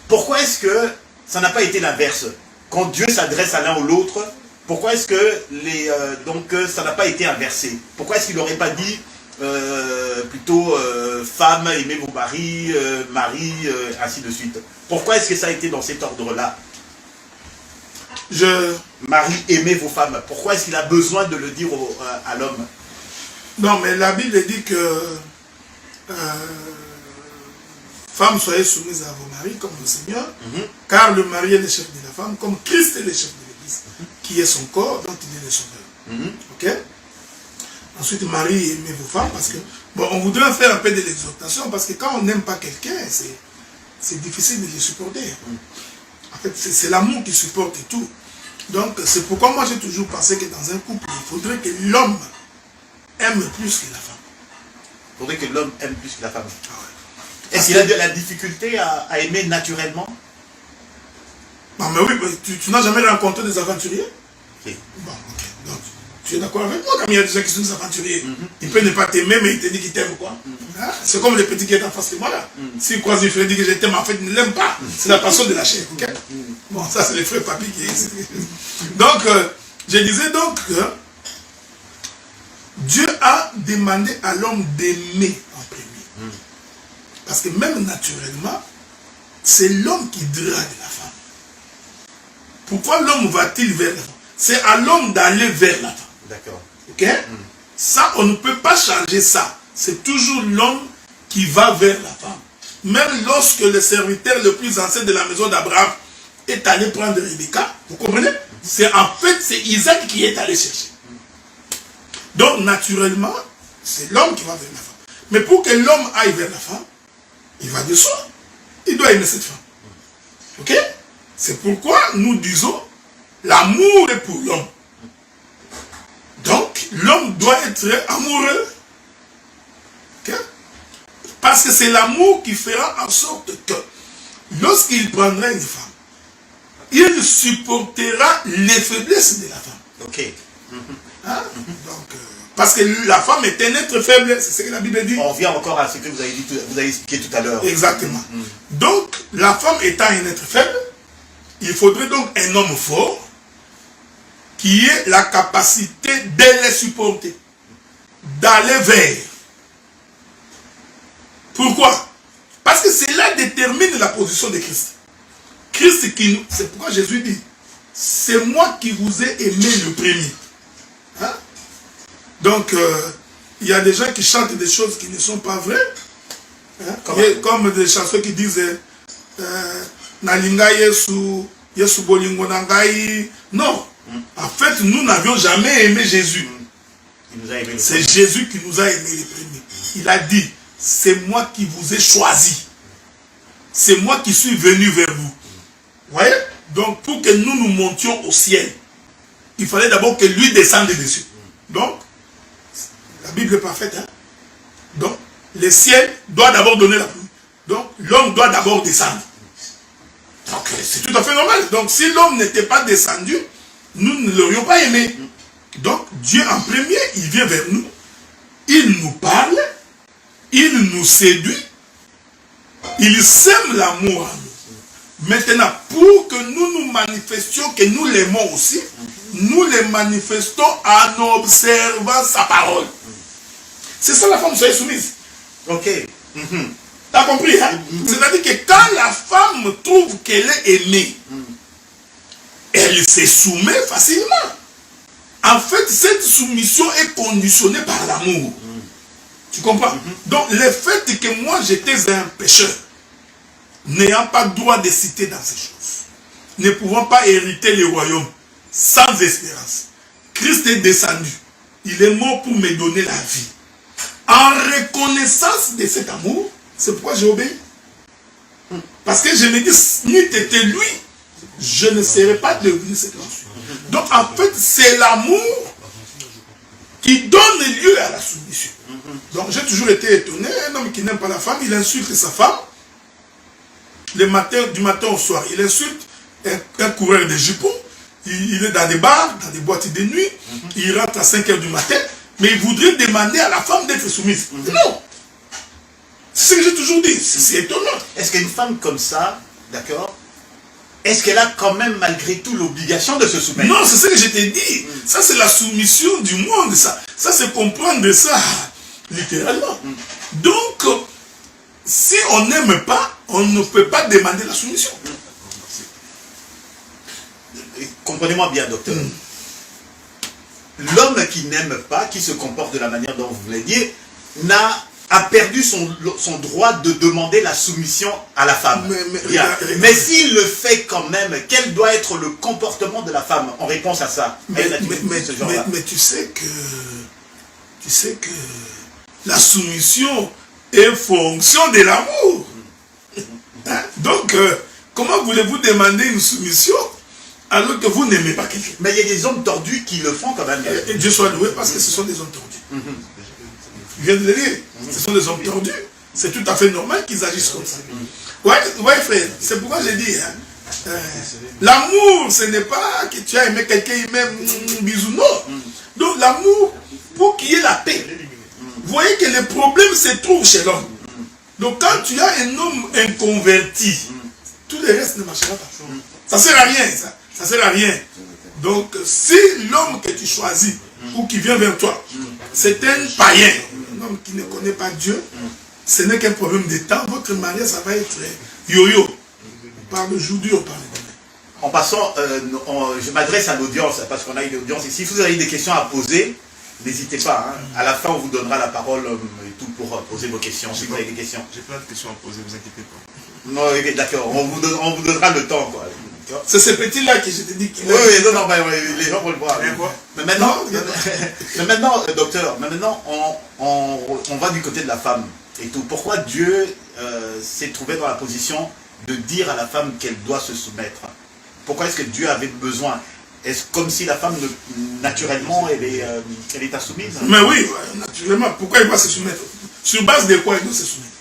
pourquoi est-ce que ça n'a pas été l'inverse? Quand Dieu s'adresse à l'un ou l'autre, pourquoi est-ce que ça n'a pas été inversé? Pourquoi est-ce qu'il n'aurait pas dit plutôt femmes, aimez vos maris, maris, ainsi de suite? Pourquoi est-ce que ça a été dans cet ordre-là? Marie, aimez vos femmes. Pourquoi est-ce qu'il a besoin de le dire à l'homme? Non, mais la Bible dit que femmes, soyez soumises à vos maris comme le Seigneur, car le mari est le chef de la femme, comme Christ est le chef de l'Église. l'Église, qui est son corps, dont il est le sauveur. Ok? Ensuite, Marie, aimez vos femmes, parce que, bon, on voudrait faire un peu de l'exhortation, parce que quand on n'aime pas quelqu'un, c'est difficile de le supporter. En fait, c'est l'amour qui supporte et tout. Donc, c'est pourquoi moi j'ai toujours pensé que dans un couple, il faudrait que l'homme aime plus que la femme. Il faudrait que l'homme aime plus que la femme. Ah ouais. Est-ce qu'il a de la difficulté à aimer naturellement? Non, mais oui, tu n'as jamais rencontré des aventuriers? Oui. Bon, ok. Donc, tu es d'accord avec moi, quand il y a des gens qui sont des aventuriers, il peut ne pas t'aimer, mais il te dit qu'il t'aime, quoi. Hein? C'est comme le petit qui est en face de moi, là. S'il croise une frère, il dit que je t'aime, en fait, il ne l'aime pas. C'est la passion de la chair, ok? Bon, ça, c'est les frères papy qui existent. Donc, je disais donc que Dieu a demandé à l'homme d'aimer en premier. Parce que même naturellement, c'est l'homme qui drague la femme. Pourquoi l'homme va-t-il vers la femme? C'est à l'homme d'aller vers la femme. D'accord. Ok? Ça, on ne peut pas changer ça. C'est toujours l'homme qui va vers la femme. Même lorsque le serviteur le plus ancien de la maison d'Abraham est allé prendre Rebecca, vous comprenez? C'est en fait, c'est Isaac qui est allé chercher. Donc, naturellement, c'est l'homme qui va vers la femme. Mais pour que l'homme aille vers la femme, il va de soi. Il doit aimer cette femme. Ok? C'est pourquoi nous disons, l'amour est pour l'homme. Donc, l'homme doit être amoureux. Okay? Parce que c'est l'amour qui fera en sorte que, lorsqu'il prendra une femme, il supportera les faiblesses de la femme. Ok. Hein? Donc, parce que la femme est un être faible, c'est ce que la Bible dit. On revient encore à ce que vous avez expliqué tout à l'heure. Exactement. Donc, la femme étant un être faible, il faudrait donc un homme fort qui ait la capacité de les supporter, d'aller vers. Pourquoi? Parce que cela détermine la position de Christ. Christ qui nous... C'est pourquoi Jésus dit, c'est moi qui vous ai aimé le premier. Hein? Donc, il y a des gens qui chantent des choses qui ne sont pas vraies. Hein? Comme des chansons qui disent Nalinga Yesu, Yesu Bolingo Nangai. Non. En fait, nous n'avions jamais aimé Jésus. C'est Jésus qui nous a aimé les premiers. Il a dit, c'est moi qui vous ai choisi. C'est moi qui suis venu vers vous. Vous voyez? Donc, pour que nous nous montions au ciel, il fallait d'abord que lui descende dessus. Donc, la Bible est parfaite. Hein? Donc, le ciel doit d'abord donner la pluie. Donc, l'homme doit d'abord descendre. Donc, c'est tout à fait normal. Donc, si l'homme n'était pas descendu, nous ne l'aurions pas aimé. Donc, Dieu en premier, il vient vers nous. Il nous parle. Il nous séduit. Il sème l'amour en nous. Maintenant, pour que nous nous manifestions, que nous l'aimons aussi, nous les manifestons en observant sa parole. C'est ça la femme, soyez soumise. Ok. T'as compris, hein? C'est-à-dire que quand la femme trouve qu'elle est aimée, elle se soumet facilement. En fait, cette soumission est conditionnée par l'amour. Tu comprends? Donc, le fait que moi j'étais un pécheur, n'ayant pas droit de citer dans ces choses, ne pouvant pas hériter le royaume, sans espérance, Christ est descendu. Il est mort pour me donner la vie. En reconnaissance de cet amour, c'est pourquoi j'ai obéi. Parce que je me dis, si n'eût été lui, je ne serais pas devenu ce que je suis. Donc en fait, c'est l'amour qui donne lieu à la soumission. Donc j'ai toujours été étonné, un homme qui n'aime pas la femme, il insulte sa femme, du matin au soir. Il insulte un coureur de jupons, il est dans des bars, dans des boîtes de nuit, il rentre à 5 h du matin, mais il voudrait demander à la femme d'être soumise. Non! C'est ce que j'ai toujours dit, c'est étonnant. Est-ce qu'une femme comme ça, d'accord, est-ce qu'elle a quand même malgré tout l'obligation de se soumettre? Non, c'est ce que je t'ai dit. Ça, c'est la soumission du monde, ça. Ça, c'est comprendre ça, littéralement. Donc, si on n'aime pas, on ne peut pas demander la soumission. Comprenez-moi bien, docteur. L'homme qui n'aime pas, qui se comporte de la manière dont vous voulez dire, n'a a perdu son droit de demander la soumission à la femme. Mais s'il le fait quand même, quel doit être le comportement de la femme en réponse à ça? Mais tu sais que la soumission est fonction de l'amour. Hein? Donc, comment voulez-vous demander une soumission alors que vous n'aimez pas quelqu'un? Mais il y a des hommes tordus qui le font quand même. Et Dieu soit loué parce que ce sont des hommes tordus. Je viens de le dire. Ce sont des hommes tordus. C'est tout à fait normal qu'ils agissent comme ça. Ouais, frère. C'est pourquoi j'ai dit, l'amour, ce n'est pas que tu as aimé quelqu'un, il m'aime, bisous, non. Donc l'amour, pour qu'il y ait la paix. Vous voyez que le problème se trouve chez l'homme. Donc quand tu as un homme inconverti, tout le reste ne marchera pas. Ça ne sert à rien, ça. Ça ne sert à rien. Donc si l'homme que tu choisis, ou qui vient vers toi, c'est un païen, un homme qui ne connaît pas Dieu, ce n'est qu'un problème de temps. Votre mariage, ça va être yo-yo. On parle d'aujourd'hui, on parle de demain. En passant, je m'adresse à l'audience, parce qu'on a une audience ici. Si vous avez des questions à poser, n'hésitez pas. Hein. À la fin, on vous donnera la parole et tout pour poser vos questions. Si vous avez des questions. J'ai plein de questions à poser, ne vous inquiétez pas. Non, d'accord, on vous donnera le temps, quoi. C'est ce petit-là que je te dis qu'il Oui, non, les gens vont le voir. Mais maintenant, docteur, on va du côté de la femme et tout. Pourquoi Dieu s'est trouvé dans la position de dire à la femme qu'elle doit se soumettre? Pourquoi est-ce que Dieu avait besoin? Est-ce comme si la femme, naturellement, elle est insoumise? Mais oui, naturellement. Pourquoi elle doit se soumettre? Sur base de quoi elle doit se soumettre?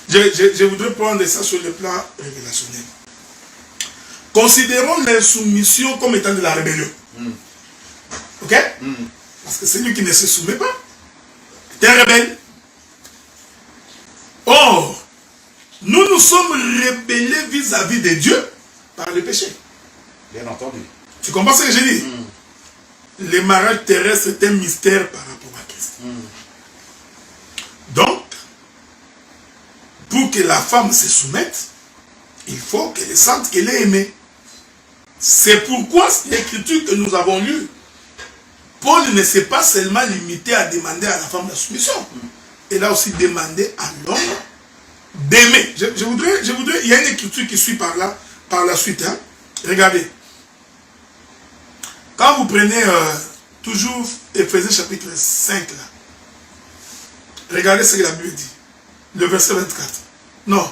Je voudrais prendre ça sur le plan révélationnel. Considérons l'insoumission comme étant de la rébellion. Ok? Parce que c'est lui qui ne se soumet pas. C'est un rebelle. Or, nous sommes rebellés vis-à-vis de Dieu par le péché. Bien entendu. Tu comprends ce que j'ai dit? Le mariage terrestre est un mystère par rapport à Christ. Donc, pour que la femme se soumette, il faut qu'elle sente qu'elle est aimée. C'est pourquoi l'écriture que nous avons lue, Paul ne s'est pas seulement limité à demander à la femme la soumission. Il a aussi demandé à l'homme d'aimer. Je voudrais, il y a une écriture qui suit par la suite. Hein. Regardez. Quand vous prenez toujours Éphésiens chapitre 5, là, regardez ce que la Bible dit. Le verset 24. Non.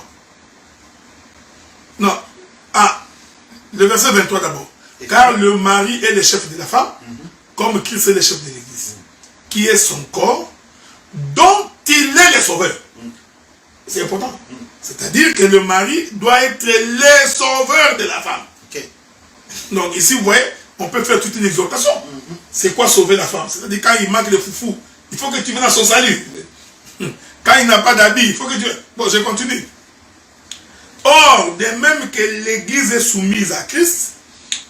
Le verset 23 d'abord. Car le mari est le chef de la femme, comme Christ est le chef de l'église, qui est son corps, dont il est le sauveur. C'est important. C'est-à-dire que le mari doit être le sauveur de la femme. Donc ici, vous voyez, on peut faire toute une exhortation. C'est quoi sauver la femme? C'est-à-dire quand il manque le foufou, il faut que tu viennes à son salut. Quand il n'a pas d'habit, il faut que tu... Bon, je continue. Or, de même que l'Église est soumise à Christ,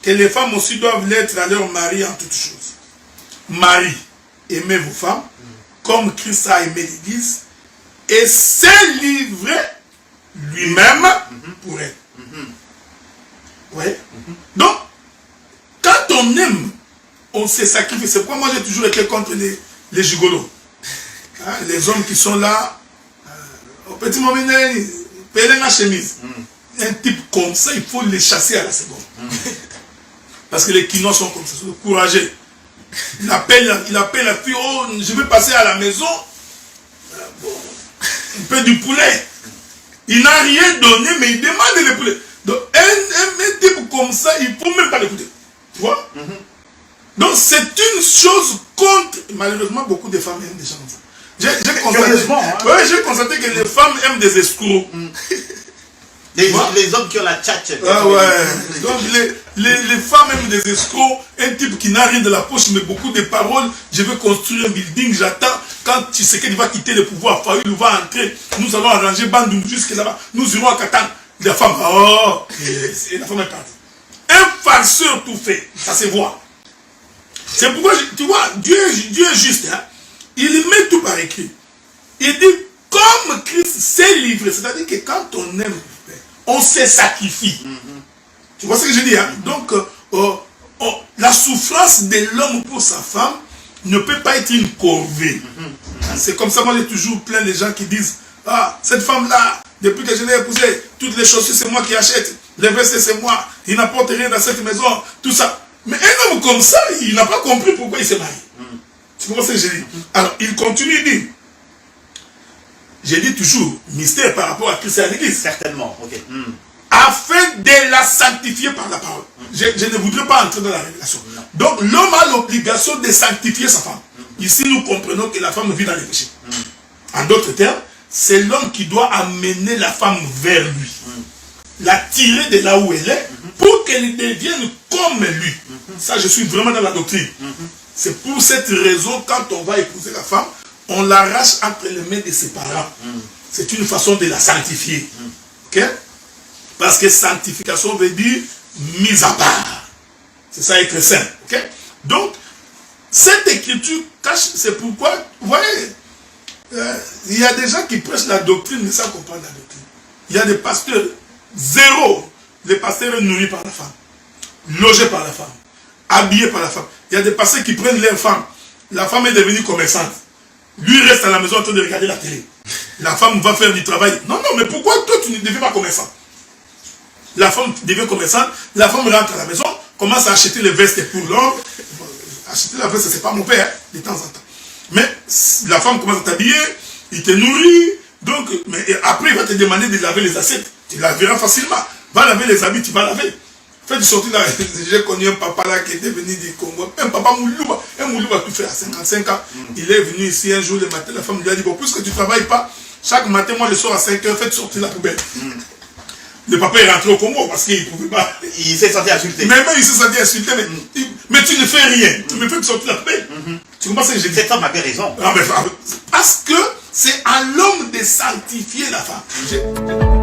que les femmes aussi doivent l'être à leur mari en toutes choses. Marie, aimez vos femmes, comme Christ a aimé l'Église, et s'est livré lui-même pour elle. Ouais. Donc, quand on aime, on se sacrifie. C'est pourquoi moi j'ai toujours été contre les gigolos. Hein, les hommes qui sont là, au petit moment, payer la chemise. Un type comme ça, il faut les chasser à la seconde. Parce que les quinois sont comme ça, sont courageux. Il appelle la fille, oh, je vais passer à la maison. Un peu du poulet. Il n'a rien donné, mais il demande le poulet. Donc, un type comme ça, il ne faut même pas l'écouter. Tu vois? Donc, c'est une chose contre. Malheureusement, beaucoup de femmes aiment des gens comme ça. J'ai constaté que les femmes aiment des escrocs. Les hommes qui ont la tchatche. Ah ouais. Donc les femmes aiment des escrocs, un type qui n'a rien de la poche, mais beaucoup de paroles. Je vais construire un building, j'attends. Quand tu sais qu'il va quitter le pouvoir, Fayoul va entrer. Nous allons arranger Bandoum jusque là-bas. Nous irons à Katan. La femme, oh, et la femme est partie. Un farceur tout fait, ça se voit. C'est pourquoi, tu vois, Dieu est juste. Hein? Il met tout par écrit. Il dit, comme Christ s'est livré, c'est-à-dire que quand on aime, on se sacrifie. Tu vois ce que je dis? Hein? Donc, la souffrance de l'homme pour sa femme ne peut pas être une corvée. C'est comme ça, moi j'ai toujours plein de gens qui disent, ah, cette femme-là, depuis que je l'ai épousée, toutes les chaussures c'est moi qui achète, les vestes c'est moi, il n'apporte rien dans cette maison, tout ça. Mais un homme comme ça, il n'a pas compris pourquoi il s'est marié. Tu comprends ce que j'ai dit? Alors, il continue, il dit, j'ai dit toujours, mystère par rapport à Christ et à l'Église. Certainement, ok. Afin de la sanctifier par la parole. Je ne voudrais pas entrer dans la révélation. Non. Donc, l'homme a l'obligation de sanctifier sa femme. Ici, nous comprenons que la femme vit dans les péchés. En d'autres termes, c'est l'homme qui doit amener la femme vers lui. La tirer de là où elle est pour qu'elle devienne comme lui. Ça, je suis vraiment dans la doctrine. C'est pour cette raison, quand on va épouser la femme, on l'arrache entre les mains de ses parents. C'est une façon de la sanctifier. Ok? Parce que sanctification veut dire mise à part. C'est ça être saint. Ok? Donc, cette écriture cache, c'est pourquoi, vous voyez, il y a des gens qui prêchent la doctrine, mais sans comprendre la doctrine. Il y a des pasteurs, zéro. Les pasteurs nourris par la femme, logés par la femme, habillés par la femme. Il y a des pasteurs qui prennent leur femme. La femme est devenue commerçante. Lui reste à la maison en train de regarder la télé. La femme va faire du travail. Non, non, mais pourquoi toi tu ne deviens pas commerçant? La femme devient commerçante, la femme rentre à la maison, commence à acheter les vestes pour l'homme. Acheter la veste, c'est pas mon père, de temps en temps. Mais la femme commence à t'habiller, il te nourrit, donc, mais après il va te demander de laver les assiettes. Tu laveras facilement. Va laver les habits, tu vas laver. Faites sortir là, j'ai connu un papa là qui était venu du Congo, un papa Moulouba, tout fait à 55 ans. Il est venu ici un jour le matin, la femme lui a dit, bon, puisque tu ne travailles pas, chaque matin, moi je sors à 5 h, faites sortir la poubelle. Le papa est rentré au Congo parce qu'il ne pouvait pas. Il s'est senti insulté. Même il s'est senti insulté, mais tu ne fais rien. Tu me fais sortir la poubelle. Tu comprends ce que j'ai dit? Cette femme avait raison. Parce que c'est à l'homme de sanctifier la femme.